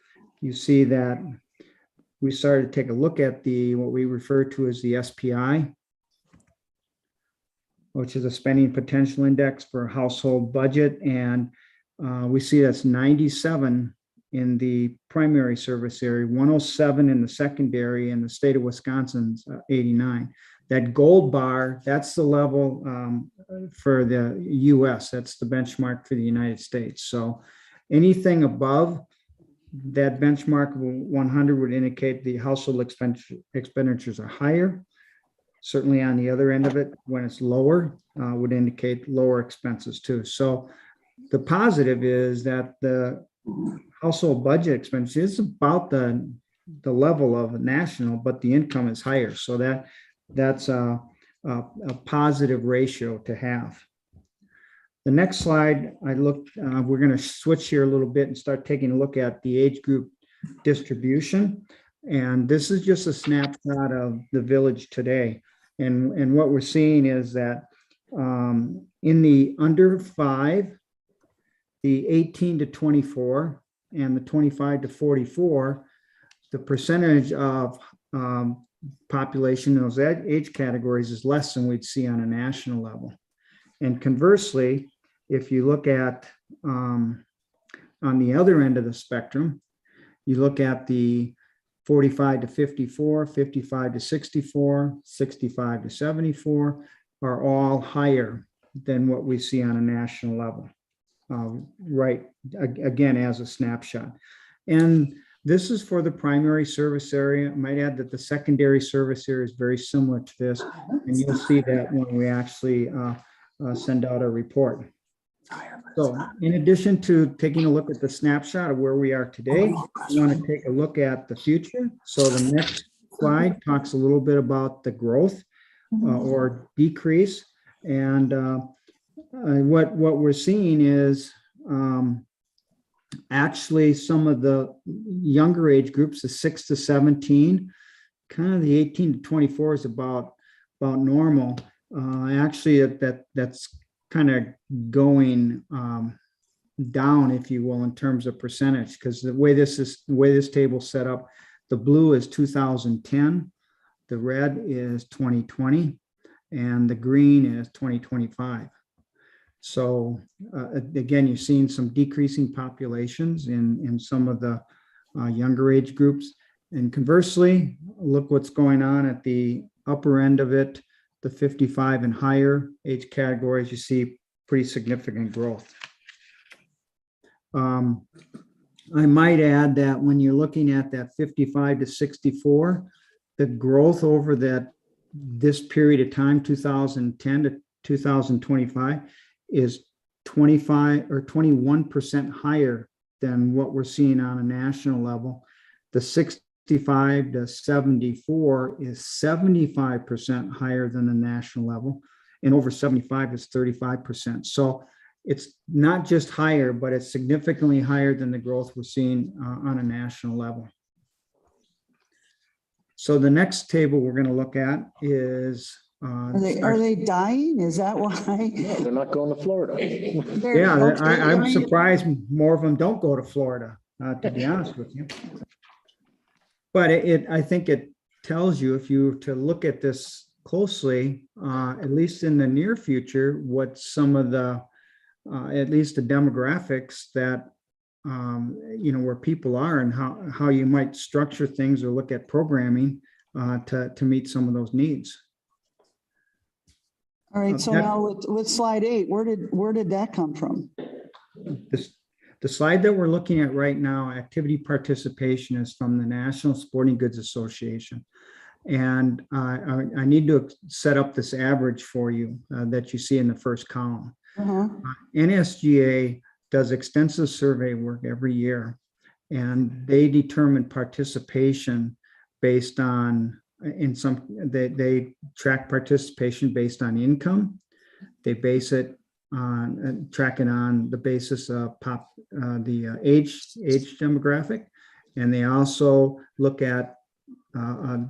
you see that we started to take a look at what we refer to as the SPI, which is a spending potential index for household budget. And we see that's 97 in the primary service area, 107 in the secondary, and the state of Wisconsin's 89. That gold bar, that's the level for the US, that's the benchmark for the United States. So anything above that benchmark of 100 would indicate the household expenditures are higher. Certainly on the other end of it, when it's lower, would indicate lower expenses too. So the positive is that the household budget expense is about the level of national, but the income is higher. So that's a positive ratio to have. The next slide, we're going to switch here a little bit and start taking a look at the age group distribution. And this is just a snapshot of the village today. And what we're seeing is that in the under 5, the 18 to 24 and the 25 to 44, the percentage of population in those age categories is less than we'd see on a national level. And conversely, if you look at on the other end of the spectrum, you look at the 45 to 54, 55 to 64, 65 to 74 are all higher than what we see on a national level. Right, again, as a snapshot. And this is for the primary service area. I might add that the secondary service area is very similar to this, and you'll see that when we actually send out a report. So in addition to taking a look at the snapshot of where we are today, we want to take a look at the future. So the next slide talks a little bit about the growth or decrease. And what we're seeing is actually some of the younger age groups, the 6 to 17, kind of the 18 to 24 is about normal. Actually, that's kind of going down, if you will, in terms of percentage, because the way this table is set up, the blue is 2010, the red is 2020, and the green is 2025. So again, you're seeing some decreasing populations in some of the younger age groups. And conversely, look what's going on at the upper end of it, the 55 and higher age categories, you see pretty significant growth. I might add that when you're looking at that 55 to 64, the growth over this period of time, 2010 to 2025, is 25 or 21% higher than what we're seeing on a national level. The 65 to 74 is 75% higher than the national level, and over 75 is 35%. So it's not just higher, but it's significantly higher than the growth we're seeing on a national level. So the next table we're going to look at is Are they dying? Is that why? They're not going to Florida. yeah, I'm surprised more of them don't go to Florida, to be honest with you. But I think it tells you, if you were to look at this closely, at least in the near future, what some of the, at least the demographics that, where people are and how you might structure things or look at programming to meet some of those needs. All right, so now with slide 8, where did that come from? The slide that we're looking at right now, activity participation, is from the National Sporting Goods Association. And I need to set up this average for you that you see in the first column. NSGA does extensive survey work every year, and they determine participation based on, they track participation based on income. They base it on, track it on the basis of the age demographic, and they also look at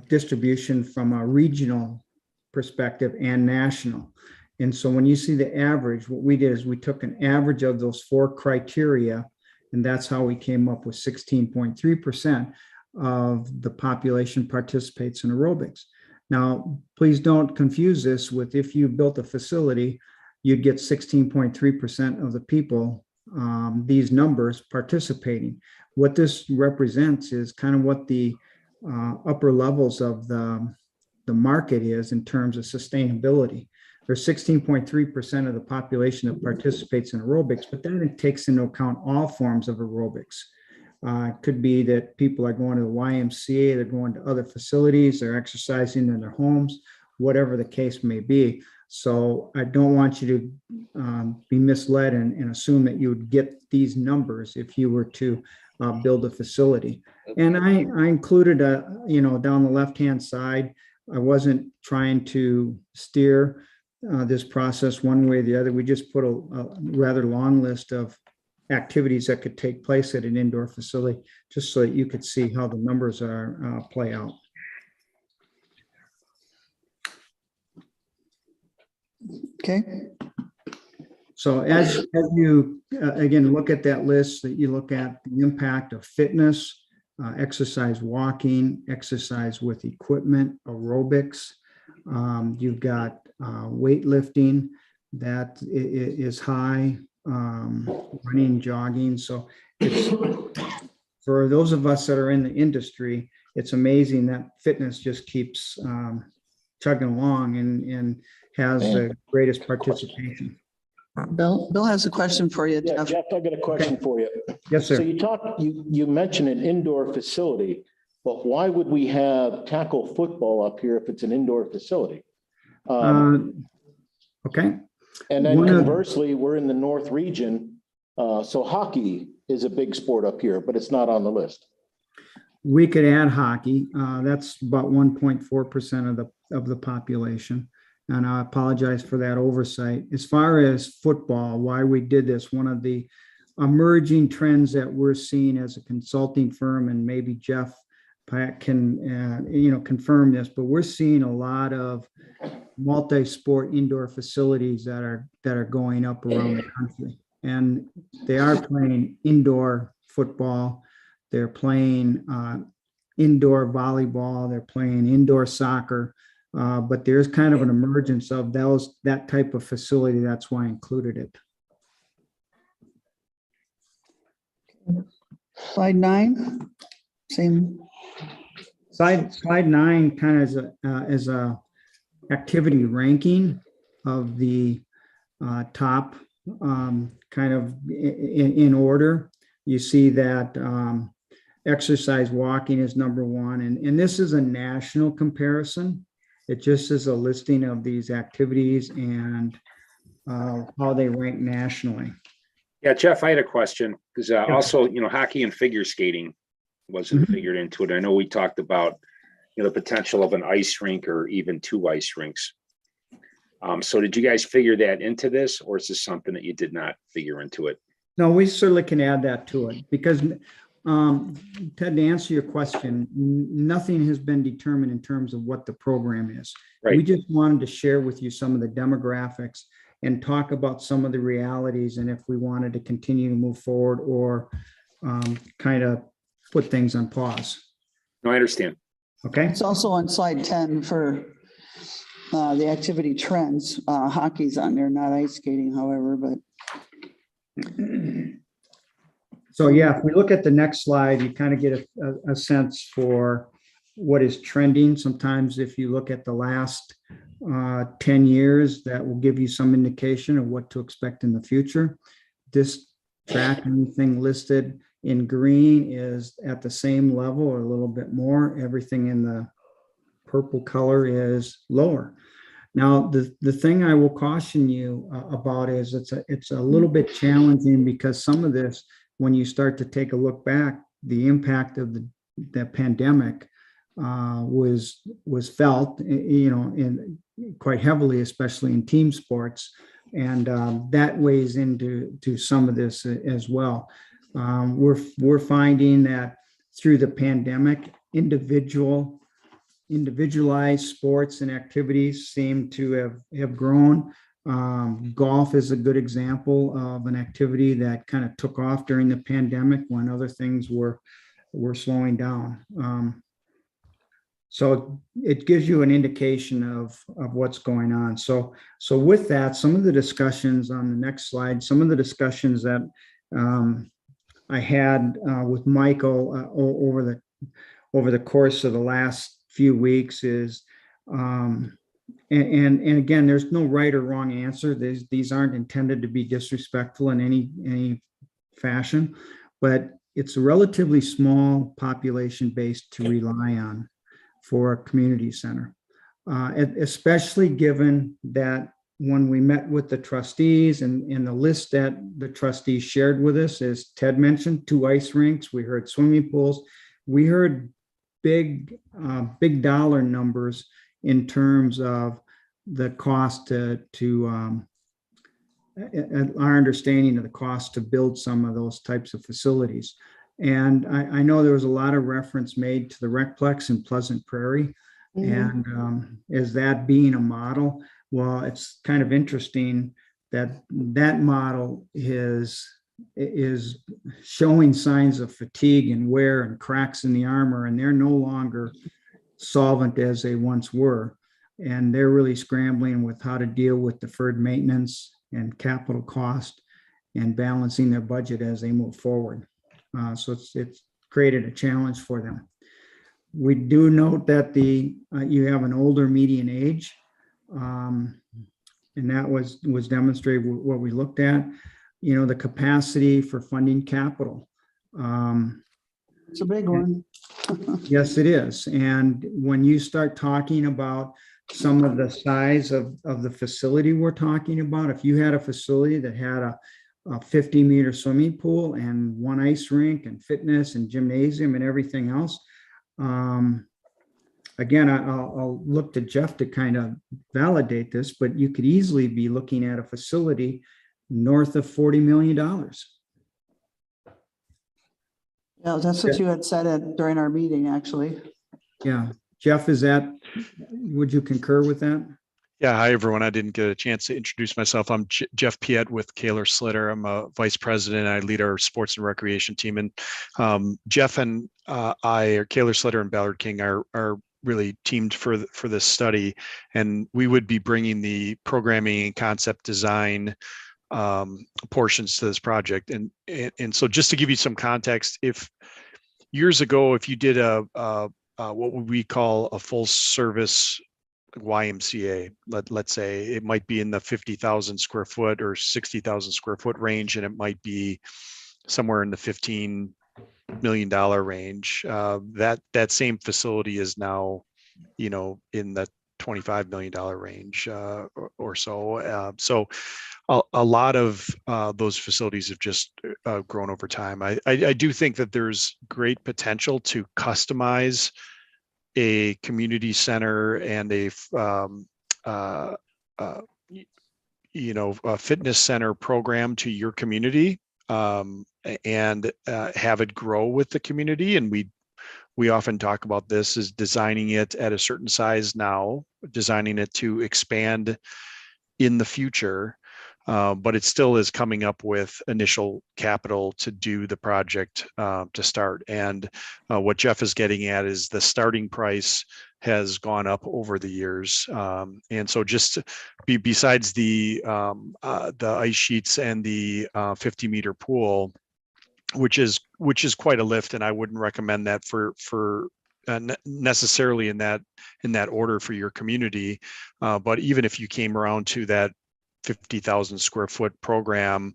distribution from a regional perspective and national. And so when you see the average, what we did is we took an average of those 4 criteria, and that's how we came up with 16.3% of the population participates in aerobics. Now, please don't confuse this with, if you built a facility, you'd get 16.3% of the people, these numbers, participating. What this represents is kind of what the upper levels of the market is in terms of sustainability. There's 16.3% of the population that participates in aerobics, but then it takes into account all forms of aerobics. It could be that people are going to the YMCA, they're going to other facilities, they're exercising in their homes, whatever the case may be. So I don't want you to be misled and assume that you would get these numbers if you were to build a facility. And I included down the left-hand side, I wasn't trying to steer this process one way or the other. We just put a rather long list of activities that could take place at an indoor facility, just so that you could see how the numbers are play out. Okay. So as you again look at that list, that you look at the impact of fitness, exercise walking, exercise with equipment, aerobics. You've got weightlifting that is high, running, jogging. So it's, for those of us that are in the industry, it's amazing that fitness just keeps chugging along and has the greatest participation. Bill has a question for you, Yeah, Jeff. Jeff, I got a question for you. Yes, sir. So you mentioned an indoor facility, but why would we have tackle football up here if it's an indoor facility? Okay. And then One of- conversely, we're in the North region, so hockey is a big sport up here, but it's not on the list. We could add hockey. That's about 1.4% of the population. And I apologize for that oversight. As far as football, why we did this, one of the emerging trends that we're seeing as a consulting firm, and maybe Jeff can confirm this, but we're seeing a lot of multi-sport indoor facilities that are going up around the country. And they are playing indoor football. They're playing indoor volleyball. They're playing indoor soccer. But there's kind of an emergence of that type of facility. That's why I included it. Slide 9, same. Slide 9 kind of is a activity ranking of the top kind of in order. You see that exercise walking is number 1, and this is a national comparison. It just is a listing of these activities and how they rank nationally. Yeah, Jeff, I had a question, because also, hockey and figure skating wasn't figured into it. I know we talked about, the potential of an ice rink or even 2 ice rinks. So did you guys figure that into this, or is this something that you did not figure into it? No, we certainly can add that to it, because Ted, to answer your question, nothing has been determined in terms of what the program is. Right. We just wanted to share with you some of the demographics and talk about some of the realities, and if we wanted to continue to move forward or kind of put things on pause. No, I understand. Okay. It's also on slide 10 for the activity trends. Hockey's on there, not ice skating, however, but. So yeah, if we look at the next slide, you kind of get a sense for what is trending. Sometimes if you look at the last 10 years, that will give you some indication of what to expect in the future. This track, anything listed in green is at the same level or a little bit more. Everything in the purple color is lower. Now, the thing I will caution you about is it's a little bit challenging, because some of this, when you start to take a look back, the impact of the pandemic was felt, in quite heavily, especially in team sports, and that weighs into some of this as well. We're finding that through the pandemic, individualized sports and activities seem to have grown. Golf is a good example of an activity that kind of took off during the pandemic when other things were slowing down. So it gives you an indication of what's going on. So with that, some of the discussions on the next slide, some of the discussions that I had with Michael over the course of the last few weeks is, and again, there's no right or wrong answer. These aren't intended to be disrespectful in any fashion, but it's a relatively small population base to rely on for a community center, especially given that when we met with the trustees and the list that the trustees shared with us, as Ted mentioned, 2 ice rinks, we heard swimming pools, we heard big dollar numbers in terms of the cost to our understanding of the cost to build some of those types of facilities. And I know there was a lot of reference made to the Recplex in Pleasant Prairie, and as that being a model. Well, it's kind of interesting that model is showing signs of fatigue and wear and cracks in the armor, and they're no longer solvent as they once were. And they're really scrambling with how to deal with deferred maintenance and capital cost and balancing their budget as they move forward. So it's created a challenge for them. We do note that you have an older median age, and that was demonstrated what we looked at. The capacity for funding capital. It's a big one. Yes, it is. And when you start talking about some of the size of the facility we're talking about. If you had a facility that had a 50-meter swimming pool and one ice rink and fitness and gymnasium and everything else. Again, I'll look to Jeff to kind of validate this, but you could easily be looking at a facility north of $40 million. Yeah, that's what you had said during our meeting, actually. Yeah. Jeff, would you concur with that? Yeah, hi, everyone. I didn't get a chance to introduce myself. I'm Jeff Piet with Kaler Slitter. I'm a vice president. I lead our sports and recreation team. And Jeff and or Kaler Slitter and Ballard King are really teamed for this study. And we would be bringing the programming and concept design portions to this project. And so just to give you some context, if years ago, if you did what would we call a full service YMCA, let's say it might be in the 50,000 square foot or 60,000 square foot range, and it might be somewhere in the $15 million range. That same facility is now, in the $25 million range or so. So a lot of those facilities have just grown over time. I do think that there's great potential to customize a community center and a fitness center program to your community, and have it grow with the community. And we often talk about this as designing it at a certain size now, designing it to expand in the future. But it still is coming up with initial capital to do the project to start. And what Jeff is getting at is the starting price has gone up over the years. And so just besides the ice sheets and the 50-meter pool, which is quite a lift, and I wouldn't recommend that for necessarily in that order for your community. But even if you came around to that 50,000 square foot program,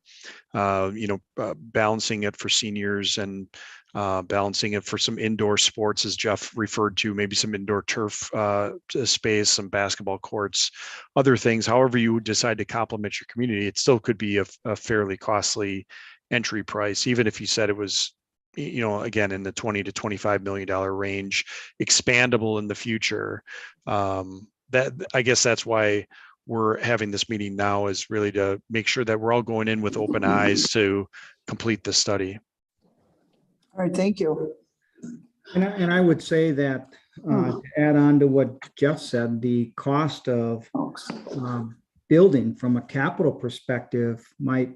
balancing it for seniors and balancing it for some indoor sports, as Jeff referred to, maybe some indoor turf space, some basketball courts, other things, however you decide to complement your community, it still could be a fairly costly entry price, even if you said it was, again, in the $20 to $25 million range, expandable in the future. That, I guess that's why we're having this meeting now, is really to make sure that we're all going in with open eyes to complete the study. All right, thank you. And I would say that to add on to what Jeff said, the cost of building from a capital perspective might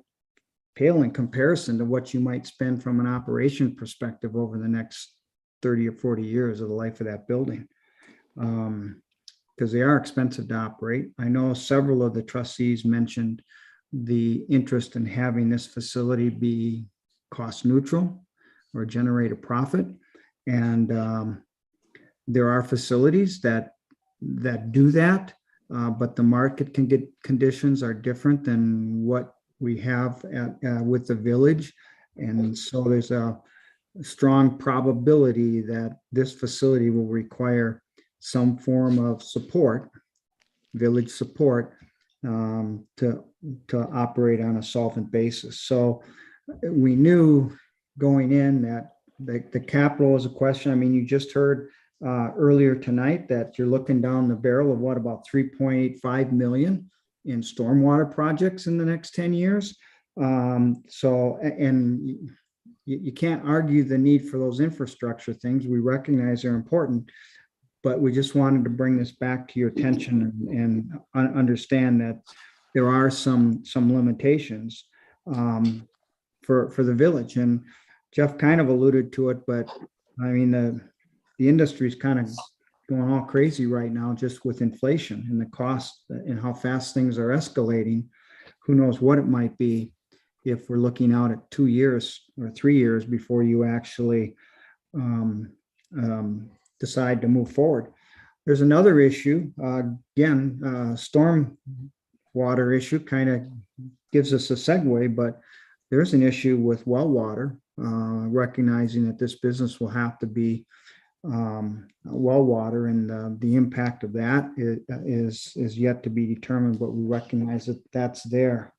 pale in comparison to what you might spend from an operation perspective over the next 30 or 40 years of the life of that building. Because they are expensive to operate. I know several of the trustees mentioned the interest in having this facility be cost neutral or generate a profit. And there are facilities that do that, but the market conditions are different than what we have with the village. And so there's a strong probability that this facility will require some form of support, village support, to operate on a solvent basis. So we knew going in that the capital is a question. I mean, you just heard earlier tonight that you're looking down the barrel of what, about 3.85 million in stormwater projects in the next 10 years. So, and you can't argue the need for those infrastructure things. We recognize they're important, but we just wanted to bring this back to your attention and understand that there are some limitations for the village. And Jeff kind of alluded to it, but I mean, the industry is kind of going all crazy right now just with inflation and the cost and how fast things are escalating. Who knows what it might be if we're looking out at 2 years or 3 years before you actually decide to move forward. There's another issue, again, storm water issue kind of gives us a segue, but there's an issue with well water, recognizing that this business will have to be well water, and the impact of that is yet to be determined, but we recognize that that's there.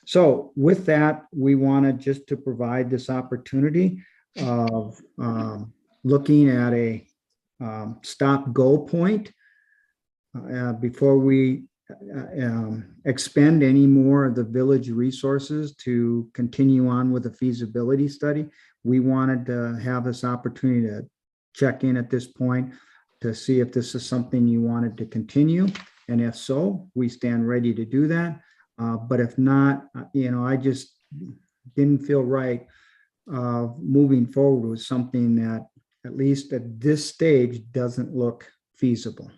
So with that, we wanted just to provide this opportunity of looking at a stop-go point before we expend any more of the village resources to continue on with the feasibility study. We wanted to have this opportunity to check in at this point to see if this is something you wanted to continue. And if so, we stand ready to do that. But if not, I just didn't feel right moving forward with something that, at least at this stage, doesn't look feasible.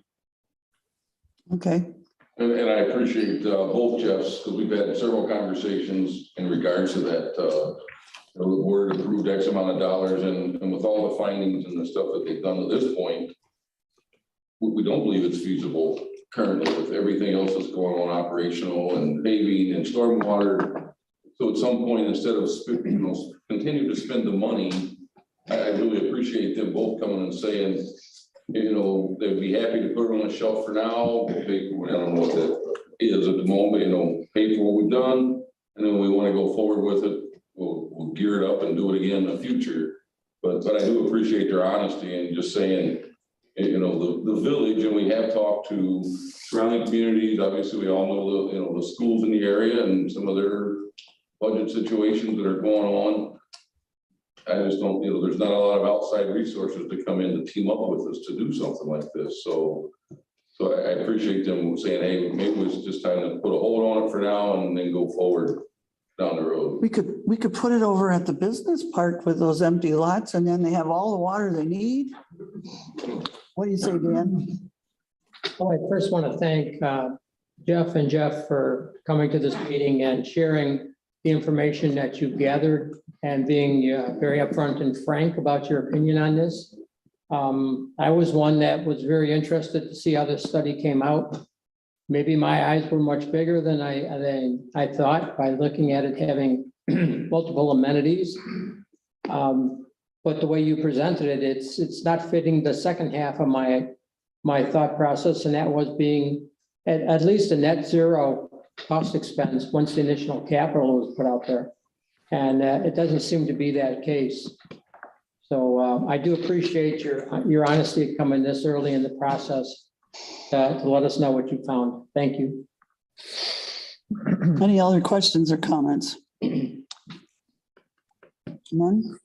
Okay, And I appreciate both Jeffs, because we've had several conversations in regards to that. The board approved X amount of dollars, and with all the findings and the stuff that they've done to this point, we don't believe it's feasible currently with everything else that's going on operational and paving and stormwater. So at some point, instead of continue to spend the money, I really appreciate them both coming and saying, they'd be happy to put it on the shelf for now. Pay for, I don't know what that is at the moment, pay for what we've done. And then we want to go forward with it. We'll gear it up and do it again in the future. But I do appreciate their honesty and just saying, the village, and we have talked to surrounding communities. Obviously, we all know the schools in the area and some of their budget situations that are going on. I just don't, there's not a lot of outside resources to come in to team up with us to do something like this. So I appreciate them saying, hey, maybe it's just time to put a hold on it for now and then go forward down the road. we could put it over at the business park with those empty lots, and then they have all the water they need. What do you say, Dan? Well, I first want to thank Jeff and Jeff for coming to this meeting and sharing the information that you've gathered and being very upfront and frank about your opinion on this. I was one that was very interested to see how this study came out. Maybe my eyes were much bigger than I thought by looking at it having multiple amenities. But the way you presented it, it's not fitting the second half of my thought process, and that was being at least a net zero cost expense once the initial capital was put out there. And it doesn't seem to be that case. So I do appreciate your honesty coming this early in the process to let us know what you found. Thank you. Any other questions or comments? None?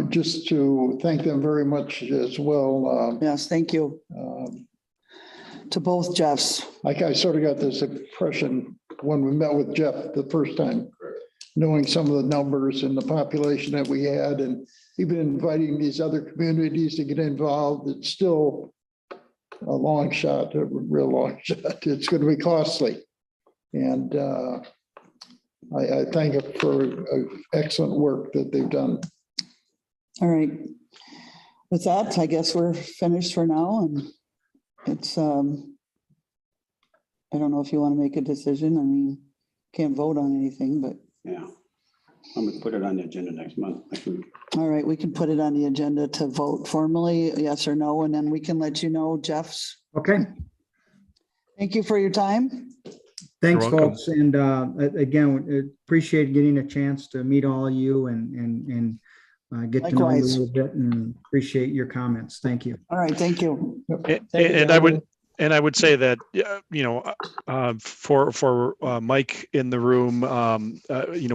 Just to thank them very much as well. Yes, thank you to both Jeffs. I sort of got this impression when we met with Jeff the first time, knowing some of the numbers and the population that we had, and even inviting these other communities to get involved. It's still a long shot, a real long shot. It's going to be costly. And I thank them for excellent work that they've done. All right. With that, I guess we're finished for now, and it's, I don't know if you want to make a decision. I mean, can't vote on anything, but. Yeah. I'm gonna put it on the agenda next month. All right, we can put it on the agenda to vote formally, yes or no, and then we can let you know, Jeff's. Okay, Thank you for your time. thanks, You're welcome. folks. And again, appreciate getting a chance to meet all of you and get to know you a Likewise. little bit, and appreciate your comments. Thank you. All right, thank you. And I would say that, for Mike in the room,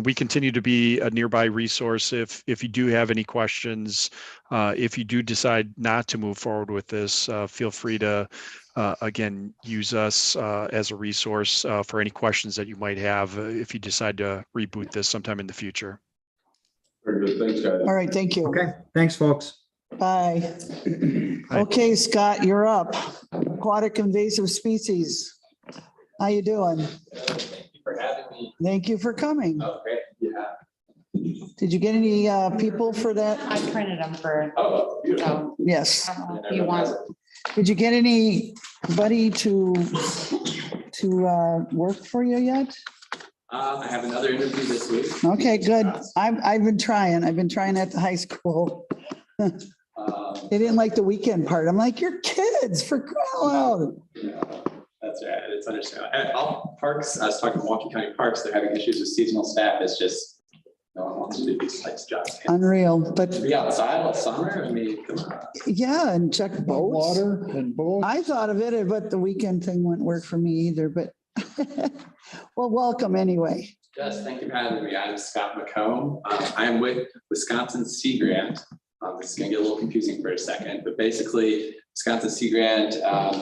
we continue to be a nearby resource. If you do have any questions, if you do decide not to move forward with this, feel free to, again, use us as a resource for any questions that you might have if you decide to reboot this sometime in the future. Very good. Thanks, guys. All right, thank you. Okay, thanks, folks. Bye. Bye. Okay, Scott, you're up. Aquatic invasive species. How you doing? Thank you for having me. Thank you for coming. Okay, yeah. Did you get any people for that? I printed them for, Oh, beautiful. Yes. I don't know if you want. Did you get anybody to work for you yet? I have another interview this week. Okay, good. I've been trying at the high school. They didn't like the weekend part. I'm like, you're kids for crying out. That's right. It's understandable. And all parks, I was talking to Milwaukee County Parks, they're having issues with seasonal staff. It's just, no one wants to do these types of jobs. Unreal, but To be outside all summer, I mean, come on. yeah, and check boats. Water and boats. I thought of it, but the weekend thing wouldn't work for me either, but well, welcome anyway. Yes, thank you for having me. I'm Scott McComb. I'm with Wisconsin Sea Grant. This is gonna get a little confusing for a second, but basically Wisconsin Sea Grant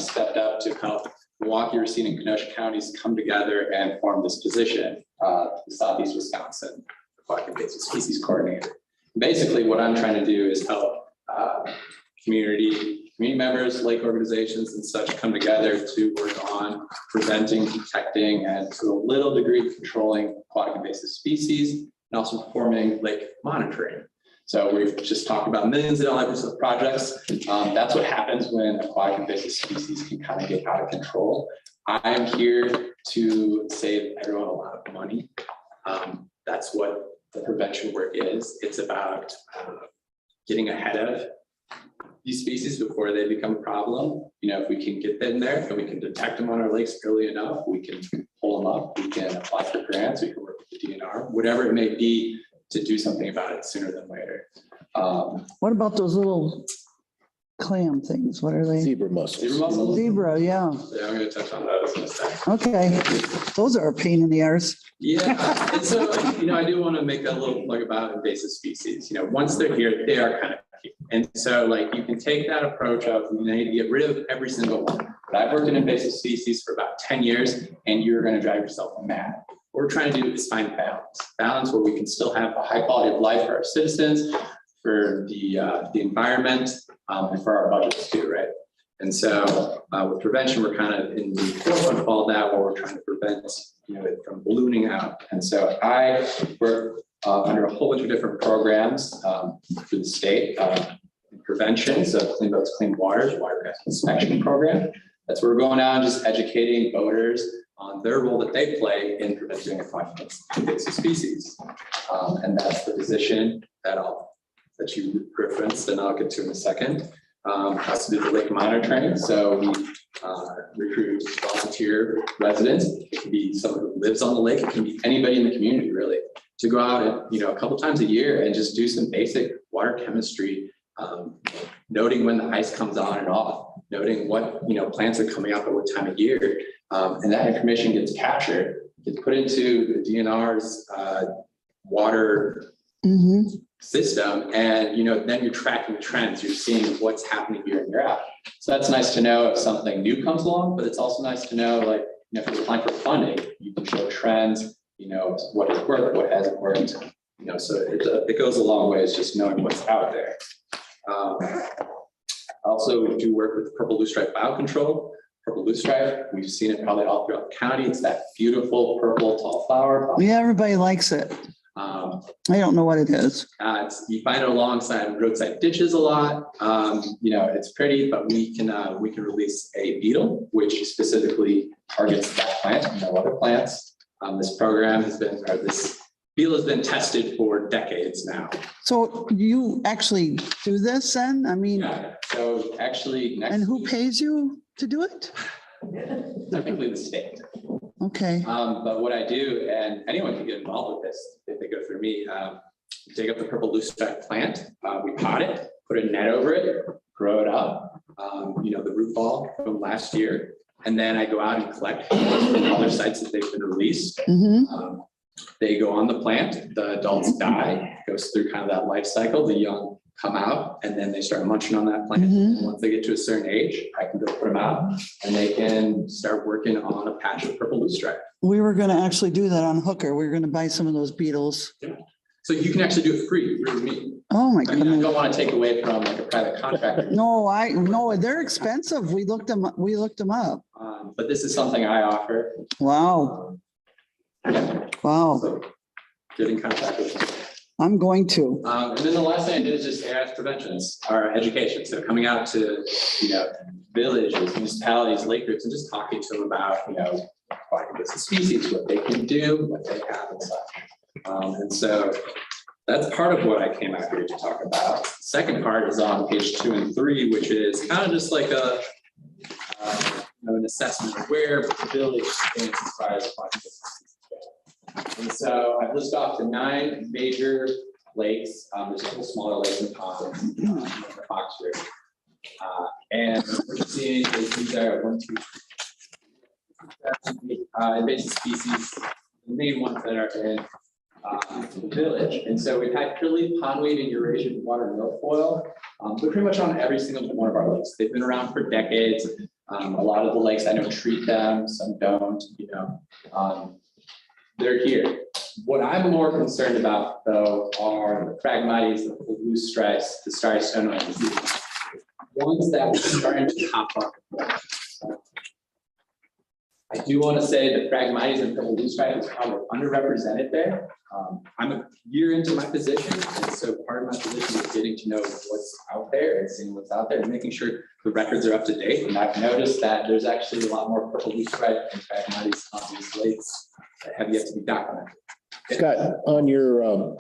stepped up to help Milwaukee, Racine, and Kenosha counties come together and form this position, the Southeast Wisconsin Aquatic Invasive Species Coordinator. Basically, what I'm trying to do is help community members, lake organizations and such come together to work on preventing, detecting, and to a little degree controlling aquatic invasive species and also performing lake monitoring. So we've just talked about millions of dollars of projects. That's what happens when aquatic invasive species can kind of get out of control. I'm here to save everyone a lot of money. That's what the prevention work is. It's about getting ahead of these species before they become a problem. You know, if we can get them there and we can detect them on our lakes early enough, we can pull them up, we can apply for grants, we can work with the DNR, whatever it may be, to do something about it sooner than later. What about those little clam things? What are they? Zebra mussels. Zebra mussels? Zebra, yeah. Yeah, I'm gonna touch on those in a second. Okay. Those are a pain in the arse. Yeah, and so, you know, I do want to make a little plug about invasive species. You know, once they're here, they are kind of key. And so like you can take that approach of you need to get rid of every single one. But I've worked in invasive species for about 10 years and you're going to drive yourself mad. What we're trying to do is find balance where we can still have a high quality of life for our citizens, for the environment, and for our budgets too, right? And so with prevention, we're kind of in the forefront of all that, where we're trying to prevent it from ballooning out. And so I work under a whole bunch of different programs for the state, prevention, so Clean Boats, Clean Waters, watercraft inspection program. That's where we're going out and just educating boaters on their role that they play in preventing aquatic invasive species. And that's the position that you referenced, and I'll get to in a second. Has to do the lake monitoring. So we recruit volunteer residents. It can be someone who lives on the lake. It can be anybody in the community, really, to go out and, a couple times a year and just do some basic water chemistry, noting when the ice comes on and off, noting what, plants are coming up at what time of year. And that information gets captured, gets put into the DNR's water system. And, then you're tracking trends, you're seeing what's happening year in, year out. So that's nice to know if something new comes along, but it's also nice to know, like, if you're applying for funding, you can show trends, what has worked, what hasn't worked, so it goes a long way. It's just knowing what's out there. Also, we do work with purple loosestrife biocontrol. Purple loosestrife, we've seen it probably all throughout the county. It's that beautiful purple tall flower. Yeah, everybody likes it. I don't know what it is. You find it alongside roadside ditches a lot. It's pretty, but we can release a beetle, which specifically targets that plant and no other plants. This program this beetle has been tested for decades now. So you actually do this then? I mean, Yeah, so actually, and who pays you to do it? technically the state. Okay. But what I do, and anyone can get involved with this if they go through me, dig up the purple loosestrife plant, we pot it, put a net over it, grow it up, the root ball from last year. And then I go out and collect from other sites that they've been released. They go on the plant, the adults die, goes through kind of that life cycle, the young come out, and then they start munching on that plant. And once they get to a certain age, I can go put them out and they can start working on a patch of purple loosestrife. We were going to actually do that on Hooker. We were going to buy some of those beetles. So you can actually do it free through me. Oh my I mean, I goodness. don't want to take away from like a private contractor. No, they're expensive. We looked them up. But this is something I offer. Wow. Wow. So get in contact with me. I'm going to. And then the last thing I did is just ARS preventions, or education. So coming out to, villages, municipalities, lake groups, and just talking to them about, aquatic invasive species, what they can do, what they have and such. And so that's part of what I came out here to talk about. second part is on page 2 and 3, which is kind of just like a an assessment of where the village stands as far as projects. And so I've listed off the 9 major lakes. There's a couple smaller lakes and ponds, the Fox River. And what you're seeing is these are 1, 2, 3, invasive species, the main ones that are in the village. And so we've had curly pondweed and Eurasian water milfoil, but pretty much on every single one of our lakes. They've been around for decades. A lot of the lakes I know treat them, some don't, they're here. What I'm more concerned about though are the Phragmites, the blue stripes, the starry stone ones that are starting to pop up. I do want to say the Phragmites and purple blue stripe is probably underrepresented there. I'm a year into my position, and so part of my position is getting to know what's out there and seeing what's out there and making sure the records are up to date. And I've noticed that there's actually a lot more purple blue stripe and Phragmites on these lakes that have yet to be documented. Scott, on your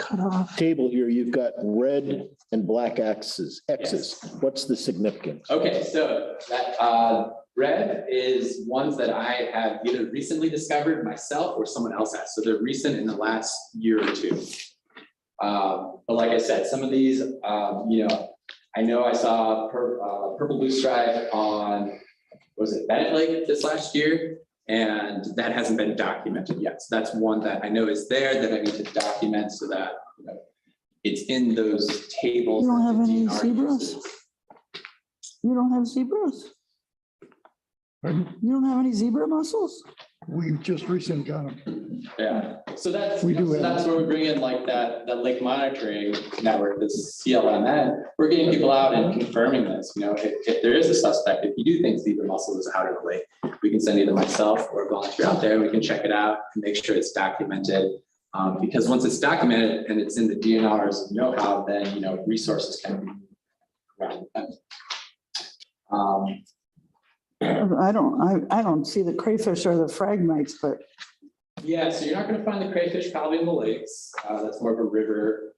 table here, you've got red and black X's. Yes. What's the significance? Okay, so that red is ones that I have either recently discovered myself or someone else has. So they're recent in the last year or two. But like I said, some of these, I know I saw purple blue stripe on, was it Bennett Lake this last year? And that hasn't been documented yet. So that's one that I know is there that I need to document so that it's in those tables. You don't have that the any DNR zebras? uses. You don't have zebras? Pardon? You don't have any zebra mussels? We've just recently got them. Yeah, so that's, We do so have- that's where we bring in like that lake monitoring network, this CLMN. We're getting people out and confirming this, if there is a suspect, if you do think zebra mussel is out of the lake, we can send either myself or a volunteer out there and we can check it out and make sure it's documented. Because once it's documented and it's in the DNR's know-how, then, resources can be around them. I don't see the crayfish or the Phragmites, but Yeah, so you're not going to find the crayfish probably in the lakes. That's more of a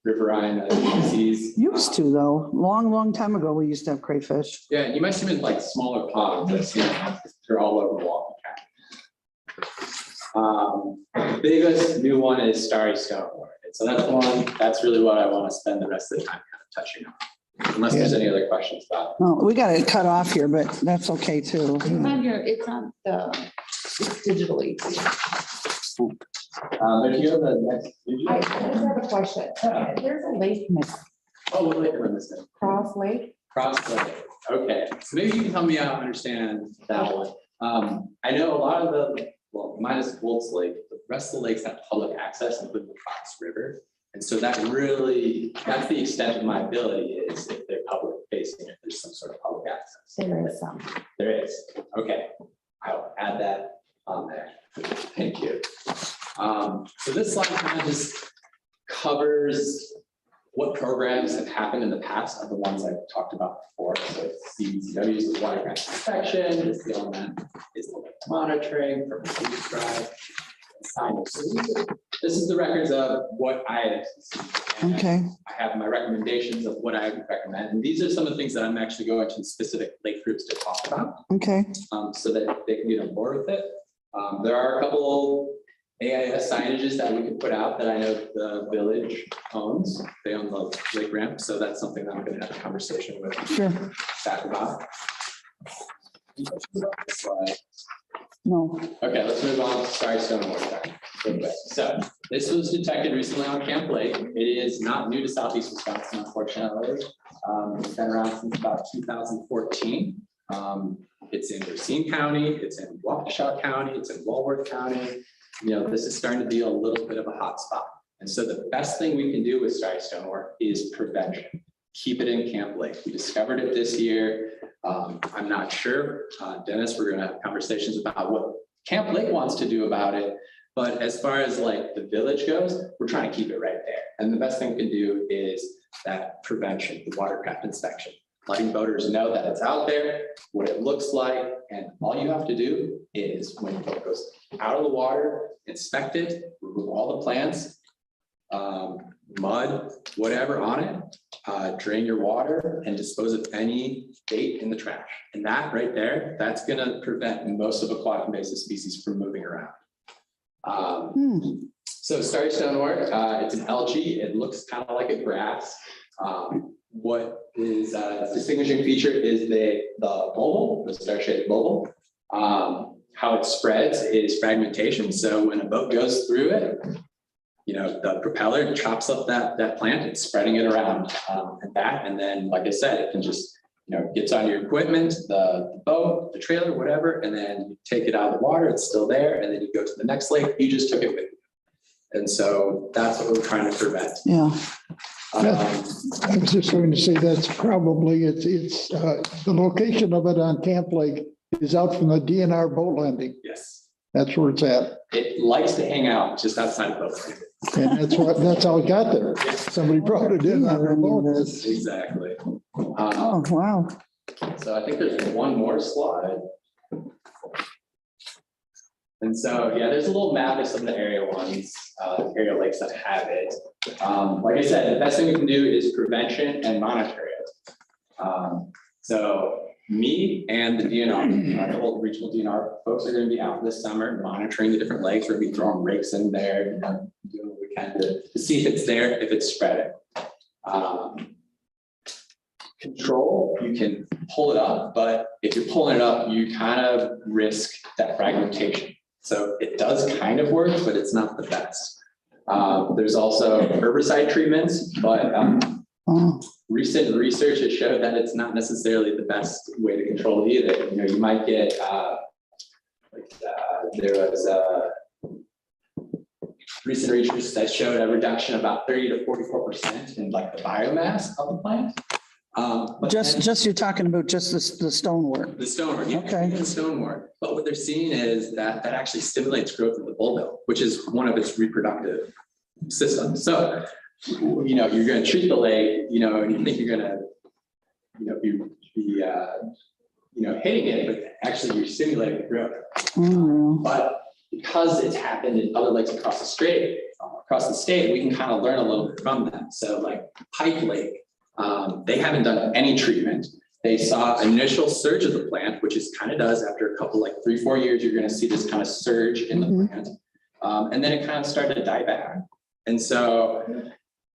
riverine species. used to though, long time ago, we used to have crayfish. Yeah, you might see them in like smaller ponds. They're all over Walton County. The biggest new one is starry stone. And so that's really what I want to spend the rest of the time kind of touching on. Unless there's any other questions about it. No, we got it cut off here, but that's okay too. It's on it's digitally. If you go to the next. I just have a question. There's a lake missing, Oh, what lake am I missing? Cross Lake. Cross Lake. Okay, so maybe you can help me out understand that one. I know a lot of the, well, minus Wolf's Lake, the rest of the lakes have public access, including the Fox River. And so that's the extent of my ability is if they're public facing, if there's some sort of public access. There is some. There is. Okay, I'll add that on there. Thank you. So this slide kind of just covers what programs have happened in the past of the ones I've talked about before. So CBCW is the water grant inspection, this the element is the monitoring for police drive. So this is the records of what I have. Okay. I have my recommendations of what I would recommend. And these are some of the things that I'm actually going to specific lake groups to talk about. Okay. So that they can get on board with it. There are a couple AIS signages that we can put out that I know the village owns. They own the lake ramp, so that's something that I'm going to have a conversation with Sure. staff about. Slide. No. Okay, let's move on. Sorry, Stonewall. So this was detected recently on Camp Lake. It is not new to Southeast Wisconsin, unfortunately. It's been around since about 2014. It's in Racine County, it's in Waukesha County, it's in Walworth County. This is starting to be a little bit of a hot spot. And so the best thing we can do with starry stonewort is prevention. Keep it in Camp Lake. We discovered it this year. I'm not sure. Dennis, we're going to have conversations about what Camp Lake wants to do about it. But as far as like the village goes, we're trying to keep it right there. And the best thing we can do is that prevention, the watercraft inspection, letting boaters know that it's out there, what it looks like. And all you have to do is when the boat goes out of the water, inspect it, remove all the plants, mud, whatever on it, drain your water and dispose of any bait in the trash. And that right there, that's gonna prevent most of aquatic invasive species from moving around. So starry stonewort, it's an algae. It looks kind of like a grass. What is a distinguishing feature is the bulb, the star-shaped bulb. How it spreads is fragmentation. So when a boat goes through it, you know, the propeller chops up that plant, it's spreading it around, and then, like I said, it can just, you know, gets on your equipment, the boat, the trailer, whatever, and then you take it out of the water, it's still there, and then you go to the next lake, you just took it with you. And so that's what we're trying to prevent. Yeah. I was just going to say that's probably, it's the location of it on Camp Lake is out from the DNR boat landing. Yes. That's where it's at. It likes to hang out just outside of boat landing. And that's how it got there. Somebody brought it in on their boat. Exactly. Oh, wow. So I think there's one more slide. And so, yeah, there's a little map of some of the area ones, area lakes that have it. Like I said, the best thing we can do is prevention and monitor it. So me and the DNR, the whole regional DNR folks are going to be out this summer monitoring the different lakes. We're going to be throwing rakes in there, you know, doing what we can to see if it's there, if it's spreading. Control, you can pull it up, but if you're pulling it up, you kind of risk that fragmentation. So it does kind of work, but it's not the best. There's also herbicide treatments, but recent research has showed that it's not necessarily the best way to control it either. You know, you might get, there was recent research that showed a reduction of about 30 to 44% in like the biomass of the plant. But Just you're talking about just the stonewort. the stonewort, yeah, Okay. the stonewort. But what they're seeing is that actually stimulates growth of the bulbil, which is one of its reproductive systems. So, you know, you're going to treat the lake, you know, and you think you're going to, you know, be hitting it, but actually you're stimulating the growth. But because it's happened in other lakes across the state, we can kind of learn a little bit from them. So, like Pike Lake. They haven't done any treatment. They saw an initial surge of the plant, which is kind of does after a couple, like 3-4 years, you're going to see this kind of surge in the plant. And then it kind of started to die back. And so,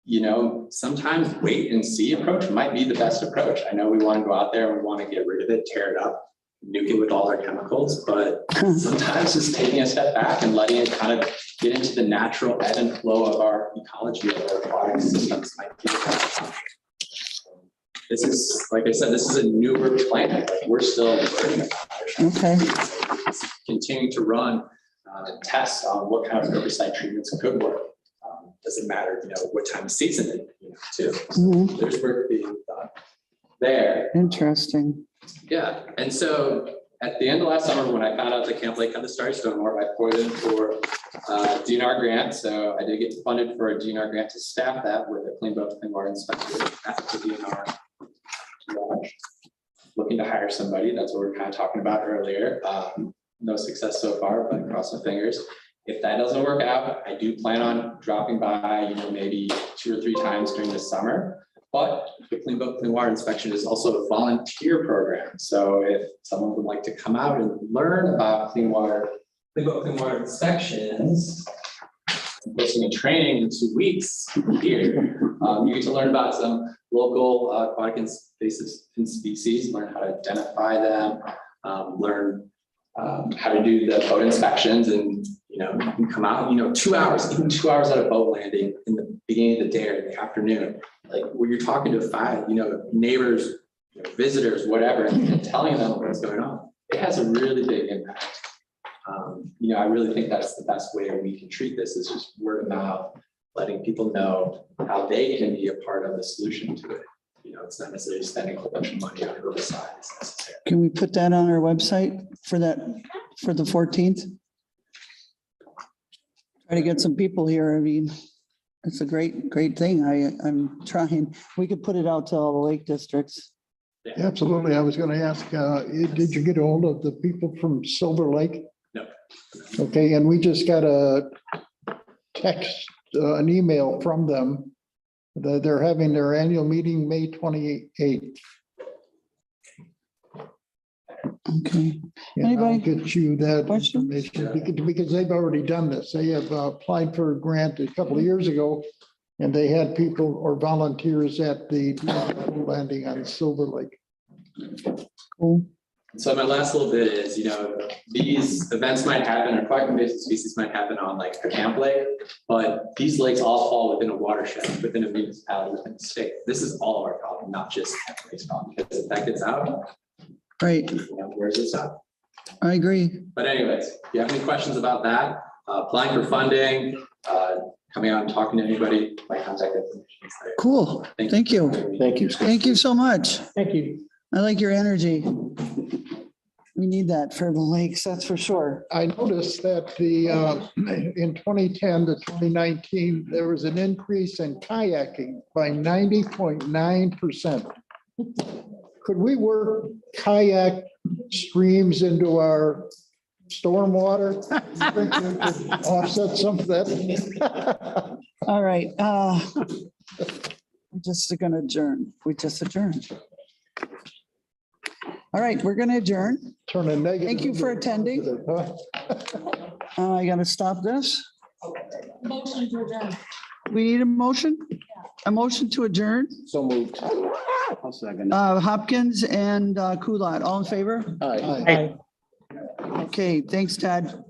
you know, sometimes wait and see approach might be the best approach. I know we want to go out there and we want to get rid of it, tear it up, nuke it with all our chemicals, but sometimes just taking a step back and letting it kind of get into the natural ebb and flow of our ecology of our aquatic systems might be the best option. This is, like I said, this is a newer plant. Like we're still learning about it. Okay. Continuing to run tests on what kind of herbicide treatments could work. Doesn't matter, you know, what time of season it, you know, too. There's work being done there. Interesting. Yeah, and so at the end of last summer, when I found out that Camp Lake had the starry stonewort, I poured in for a DNR grant. So I did get funded for a DNR grant to staff that with a clean boat, clean water inspector at the DNR launch. Looking to hire somebody. That's what we we're kind of talking about earlier. No success so far, but cross my fingers. If that doesn't work out, I do plan on dropping by, you know, maybe 2 or 3 times during the summer. But the Clean Boat, Clean Water inspection is also a volunteer program. So if someone would like to come out and learn about Clean Boat, Clean Water inspections, listening and training in 2 weeks here, you get to learn about some local aquatic invasive species, learn how to identify them, learn how to do the boat inspections, and you know, you can come out, you know, 2 hours, even 2 hours at a boat landing in the beginning of the day or the afternoon, like where you're talking to 5, you know, neighbors, you know, visitors, whatever, and telling them what's going on. It has a really big impact. You know, I really think that's the best way we can treat this is just word of mouth, letting people know how they can be a part of the solution to it. You know, it's not necessarily spending a whole bunch of money on herbicides necessarily. Can we put that on our website for the 14th? Try to get some people here. I mean, it's a great thing. I'm trying. We could put it out to all the lake districts. Yeah. Absolutely. I was going to ask, did you get a hold of the people from Silver Lake? No. Okay, and we just got a text an email from them that they're having their annual meeting May 28th. Okay. And I'll Anybody? get you that Questions? information because they've already done this. They have applied for a grant a couple of years ago. And they had people or volunteers at the landing on Silver Lake. Cool. So my last little bit is, these events might happen, or collective invasive species might happen on like a camp lake, but these lakes all fall within a watershed, within a municipality, within the state. This is all of our problem, not just camp lake's problem, because if that gets out, Right. where's this at? I agree. But anyways, if you have any questions about that, applying for funding, coming out and talking to anybody, my contact information is there. Cool. Thank you. Thank you. Thank you so much. Thank you. I like your energy. We need that for the lakes, that's for sure. I noticed that in 2010 to 2019, there was an increase in kayaking by 90.9%. Could we work kayak streams into our stormwater? Offset some of that. All right. We're just gonna adjourn. We just adjourned. All right, we're gonna adjourn. Turn a negative. Thank you for attending. I gotta stop this. Motion to adjourn. We need a motion? A motion to adjourn? So moved. I'll second. Hopkins and Kulat, all in favor? Aye. Okay, thanks, Ted.